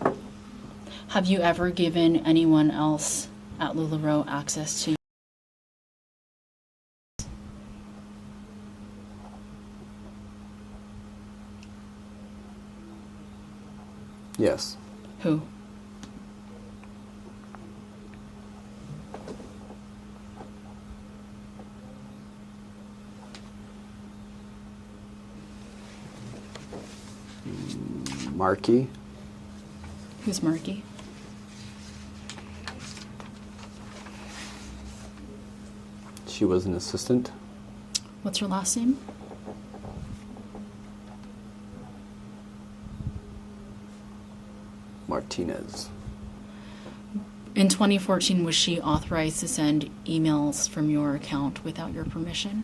Have you ever given anyone else at LuLaRoe access to?
Yes.
Who?
Markey.
Who's Marky?
She was an assistant.
What's her last name?
Martinez.
In 2014, was she authorized to send emails from your account without your permission?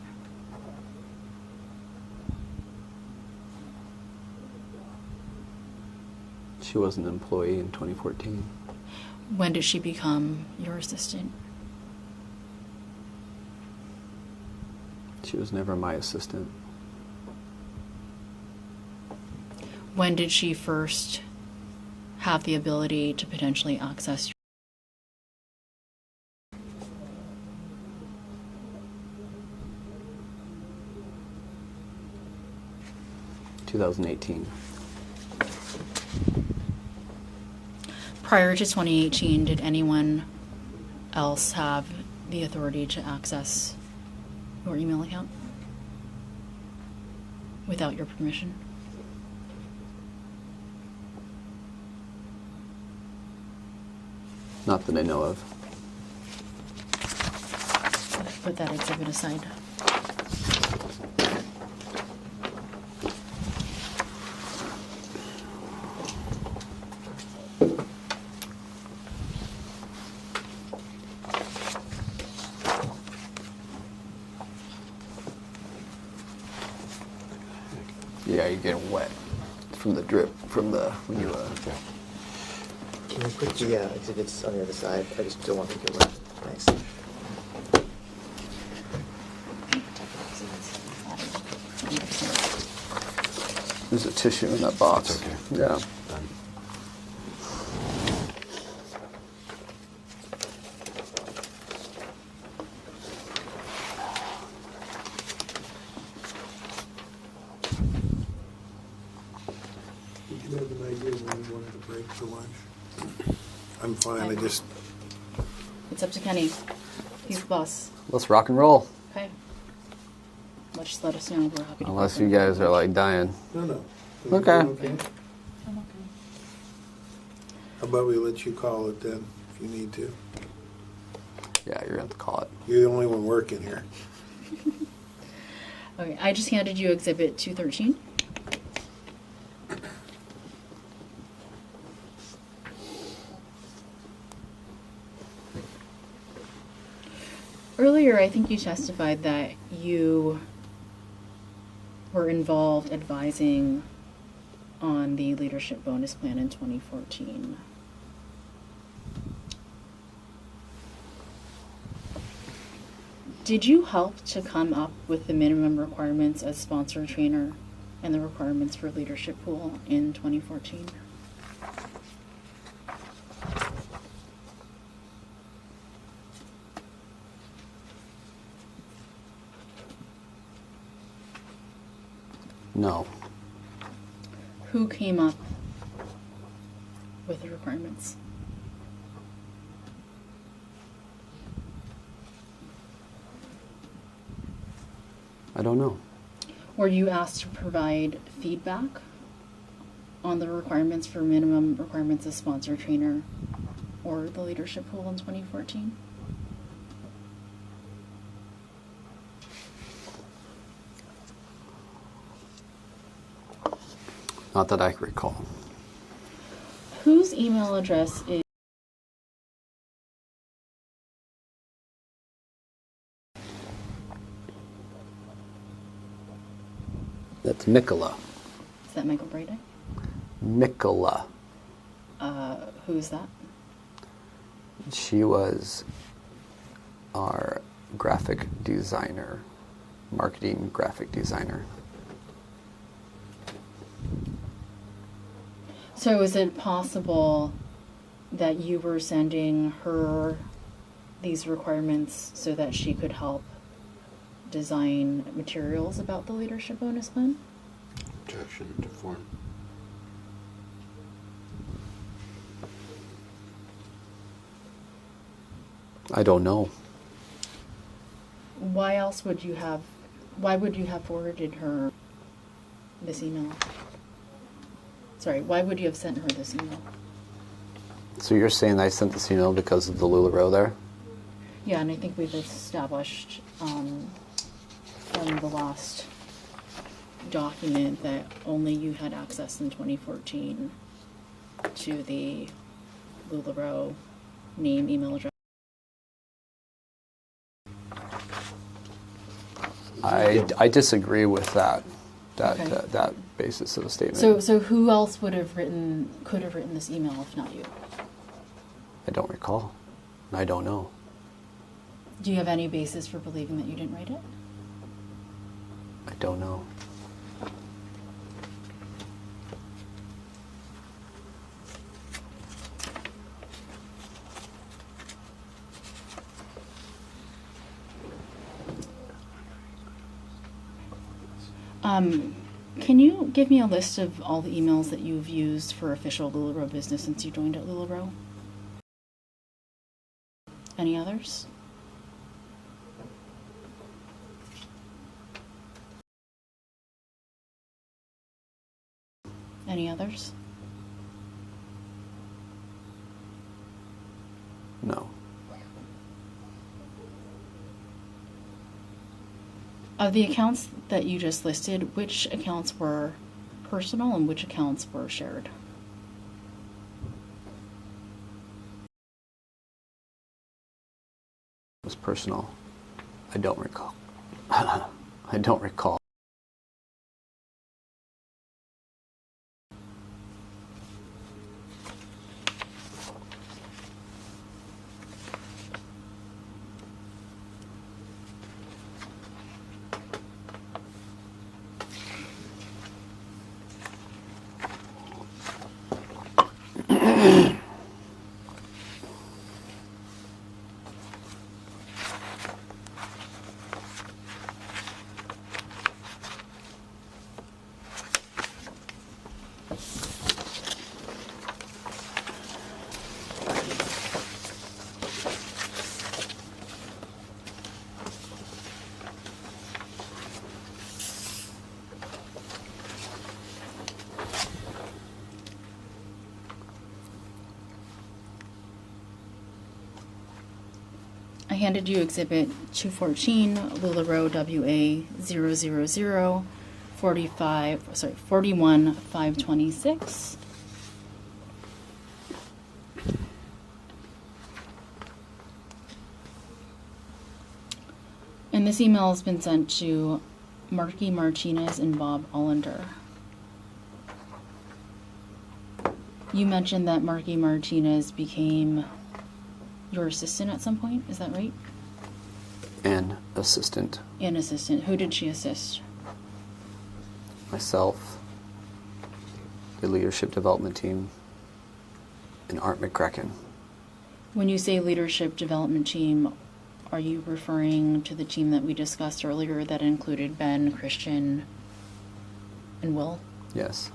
She was an employee in 2014.
When did she become your assistant?
She was never my assistant.
When did she first have the ability to potentially access your
2018.
Prior to 2018, did anyone else have the authority to access your email account without your permission?
Not that I know of.
Put that exhibit aside.
Yeah, you're getting wet from the drip from the when you.
Okay.
Can you put the exhibits on the other side? I just don't want to get wet. Thanks.
There's a tissue in that box.
It's okay.
Yeah.
Done.
Did you have an idea when you wanted to break for lunch? I'm fine, I just,
It's up to Kenny. He's the boss.
Let's rock and roll.
Okay. Well, just let us know. We're happy to.
Unless
welcome
you guys are like dying.
no.
Okay.
I'm okay.
How about we let you call it then, if you need to?
Yeah, you're gonna have to call it.
You're the only one working here.
Okay, I just handed you Exhibit 213. Earlier, I think you testified that you were involved advising on the leadership bonus plan in 2014. Did you help to come up with the minimum requirements as sponsor trainer and the requirements for leadership pool in 2014?
No.
Who came up with the requirements?
I don't know.
Were you asked to provide feedback on the requirements for minimum requirements as sponsor trainer or the leadership pool in 2014?
Not that I can recall.
Whose email address is
That's Mikola.
that Michael Brady?
Mikola.
Who's that?
She was our graphic designer, marketing graphic designer.
So is it possible that you were sending her these requirements so that she could help design materials about the leadership bonus plan?
Objection to form.
I don't know.
Why would you have forwarded her this email? Sorry, why would you have sent her this email?
So you're saying I sent this email because of the LuLaRoe there?
Yeah, and I think we've established from the last document that only you had access in 2014 to the LuLaRoe name, email address.
I disagree with that. that
Okay.
that basis of a statement.
So who else could have written this email if not you?
I don't recall. I don't know.
Do you have any basis for believing that you didn't write it?
I don't know.
Can you give me a list of all the emails that you've used for official LuLaRoe business since you joined at LuLaRoe? Any others? Any others?
No.
Of the accounts that you just listed, which accounts were personal and which accounts were shared?
It was personal. I don't recall. I don't recall.
I handed you Exhibit 214, LuLaRoe WA 000 41 526. And this email has been sent to Marky Martinez and Bob Hollander. You mentioned that Marky Martinez became your assistant at some point, is that right?
An assistant.
An assistant. Who did she assist?
Myself, the leadership development team, and Art McCracken.
When you say leadership development team, are you referring to the team that we discussed earlier that included Ben, Christian, and Will?
Yes.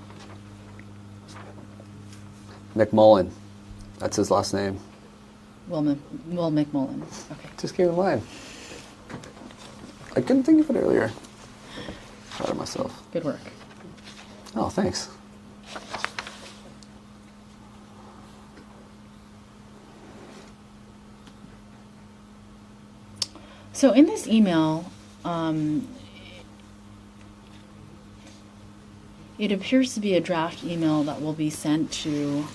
McMullen. That's his last name.
Will McMullen. Okay.
Just came to mind. I couldn't think of it earlier. Proud of myself.
Good work.
Oh, thanks.
So in this email, it appears to be a draft email that will be sent to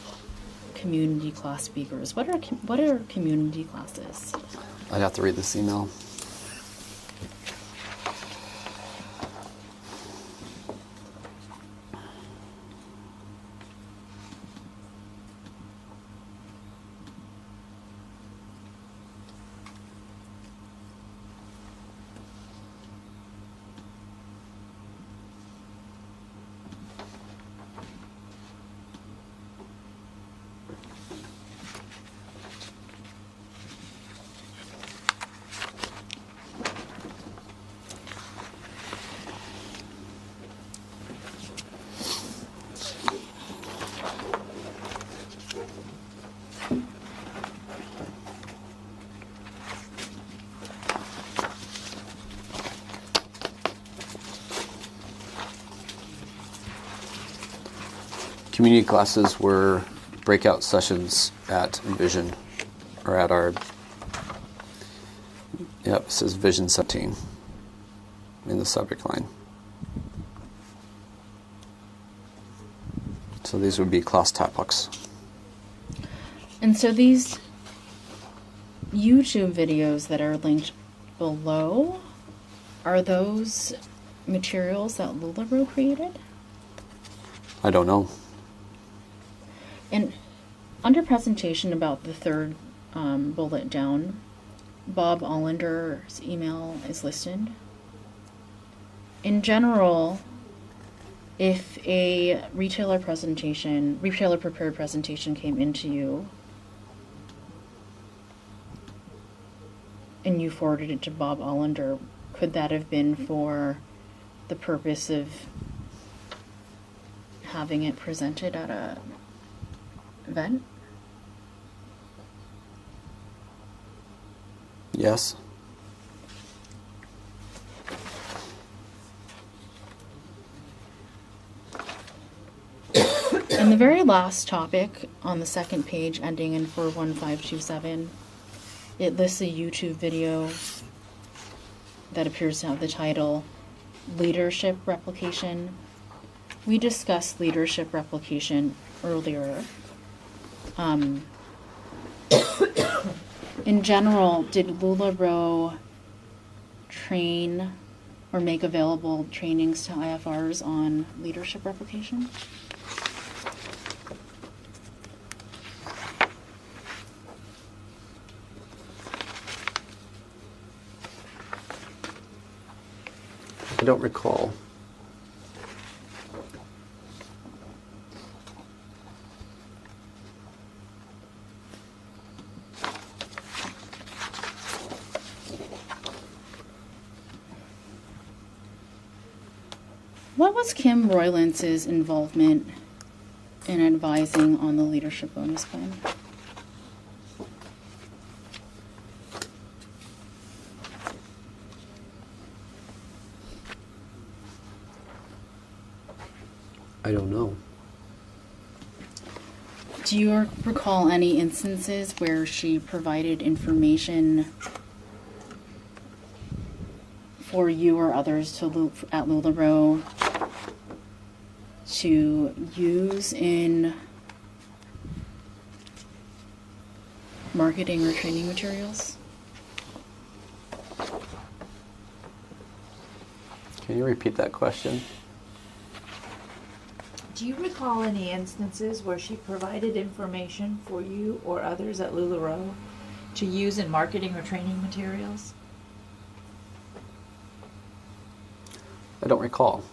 community class speakers. What are community classes?
I'd have to read this email. Community classes were breakout sessions at Vision, or at our, yep, it says Vision 17 in the subject line. So these would be class topics.
And so these YouTube videos that are linked below, are those materials that LuLaRoe created?
I don't know.
And under presentation about the third bullet down, Bob Allender's email is listed. In general, if a retailer prepared presentation came into you and you forwarded it to Bob Allender, could that have been for the purpose of having it presented at a event?
Yes.
And the very last topic on the second page, ending in 41527, it lists a YouTube video that appears to have the title Leadership Replication. We discussed leadership replication earlier. In general, did LuLaRoe train or make available trainings to IFRs on leadership replication?
I don't recall.
What was Kim Roylance's involvement in advising on the leadership bonus plan?
I don't know.
Do you recall any instances where she provided information for you or others at LuLaRoe to use in marketing or training materials?
Can you repeat that question?
Do you recall any instances where she provided information for you or others at LuLaRoe to use in marketing or training materials?
I don't recall.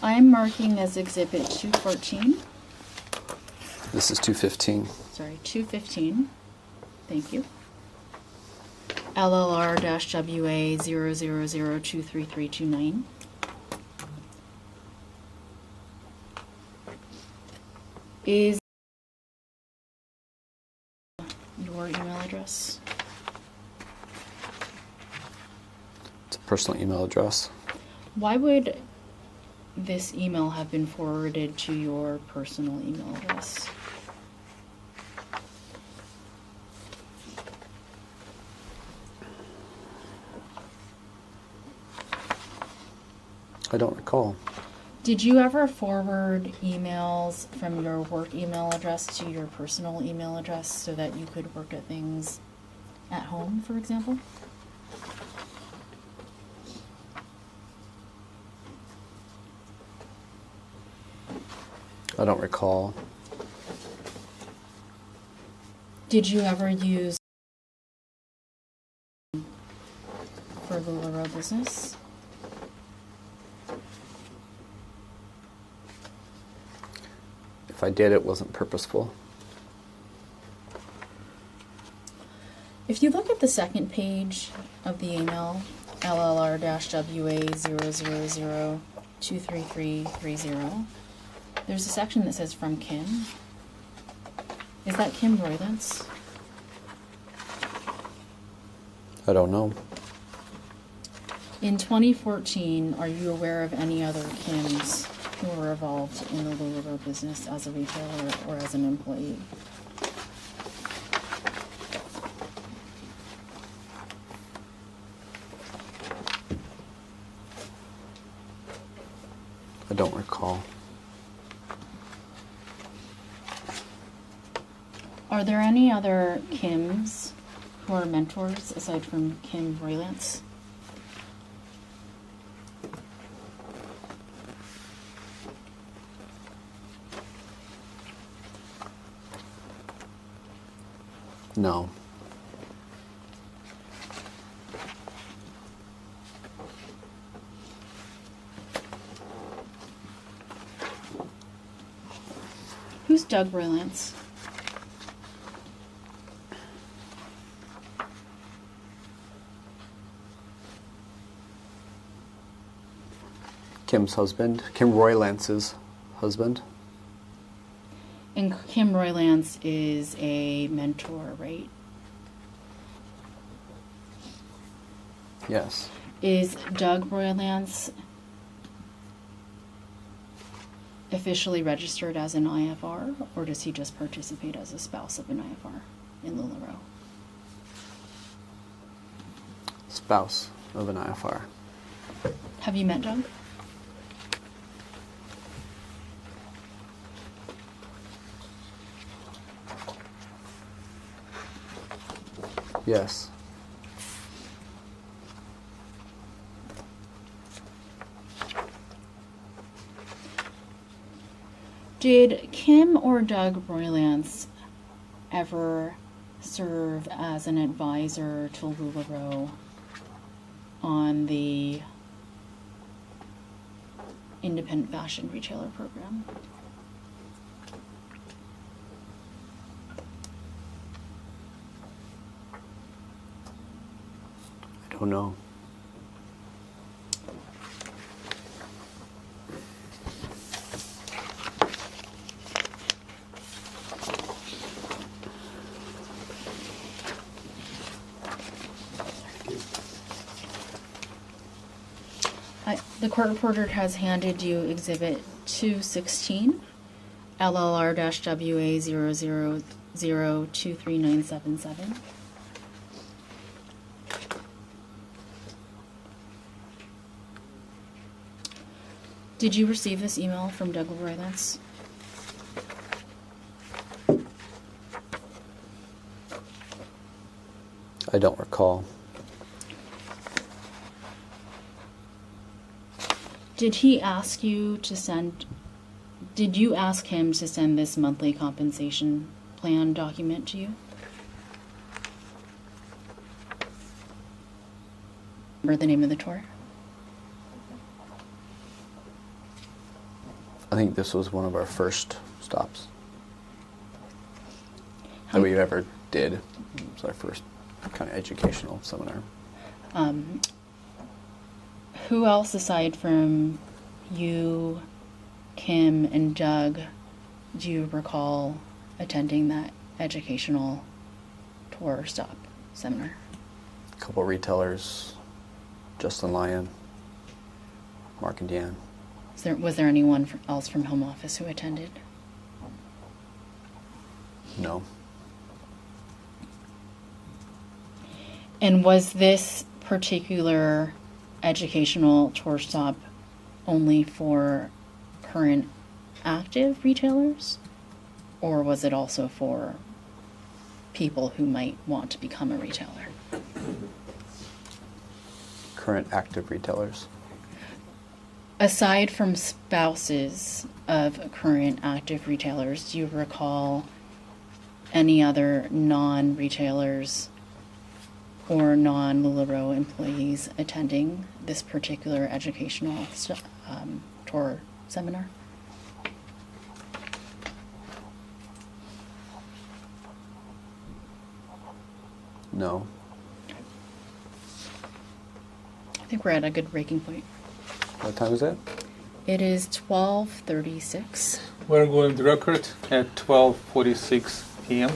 I'm marking as Exhibit 214.
This is 215.
Sorry, 215. Thank you. LLR-WA 000023329. Is your email address?
It's a personal email address.
Why would this email have been forwarded to your personal email address?
I don't recall.
Did you ever forward emails from your work email address to your personal email address so that you could work at things at home, for example?
I don't recall.
Did you ever use for LuLaRoe business?
If I did, it wasn't purposeful.
If you look at the second page of the email, LLR-WA 000023330, There's a section that says from Kim. Is that Kim Roylance?
I don't know.
In 2014, are you aware of any other Kims who were involved in the LuLaRoe business as a retailer or as an employee?
I don't recall.
Are there any other Kims who are mentors aside from Kim Roylance?
No.
Who's Doug Roylance?
Kim's husband. Kim Roylance's husband.
And Kim Roylance is a mentor, right?
Yes.
Is Doug Roylance officially registered as an IFR, or does he just participate as a spouse of an IFR in LuLaRoe?
Spouse of an IFR.
Have you met Doug?
Yes.
Did Kim or Doug Roylance ever serve as an advisor to LuLaRoe on the independent fashion retailer program?
I don't know.
The court reporter has handed you Exhibit 216, LLR-WA000-23977. Did you receive this email from Doug Roylance?
I don't recall.
Did he ask you to send, did you ask him to send this monthly compensation plan document to you? Remember the name of the tour?
I think this was one of our first stops that we ever did. It was our first kind of educational seminar.
Who else aside from you, Kim, and Doug do you recall attending that educational tour stop seminar?
A couple of retailers, Justin Lyon, Mark and Deanne.
Was there anyone else from home office who attended?
No.
And was this particular educational tour stop only for current active retailers, or was it also for people who might want to become a retailer?
Current active retailers.
Aside from spouses of current active retailers, do you recall any other non-retailers or non-LuLaRoe employees attending this particular educational tour seminar?
No.
I think we're at a good breaking point.
What time is it?
It is 12:36.
We're going to record at 12:46 p.m.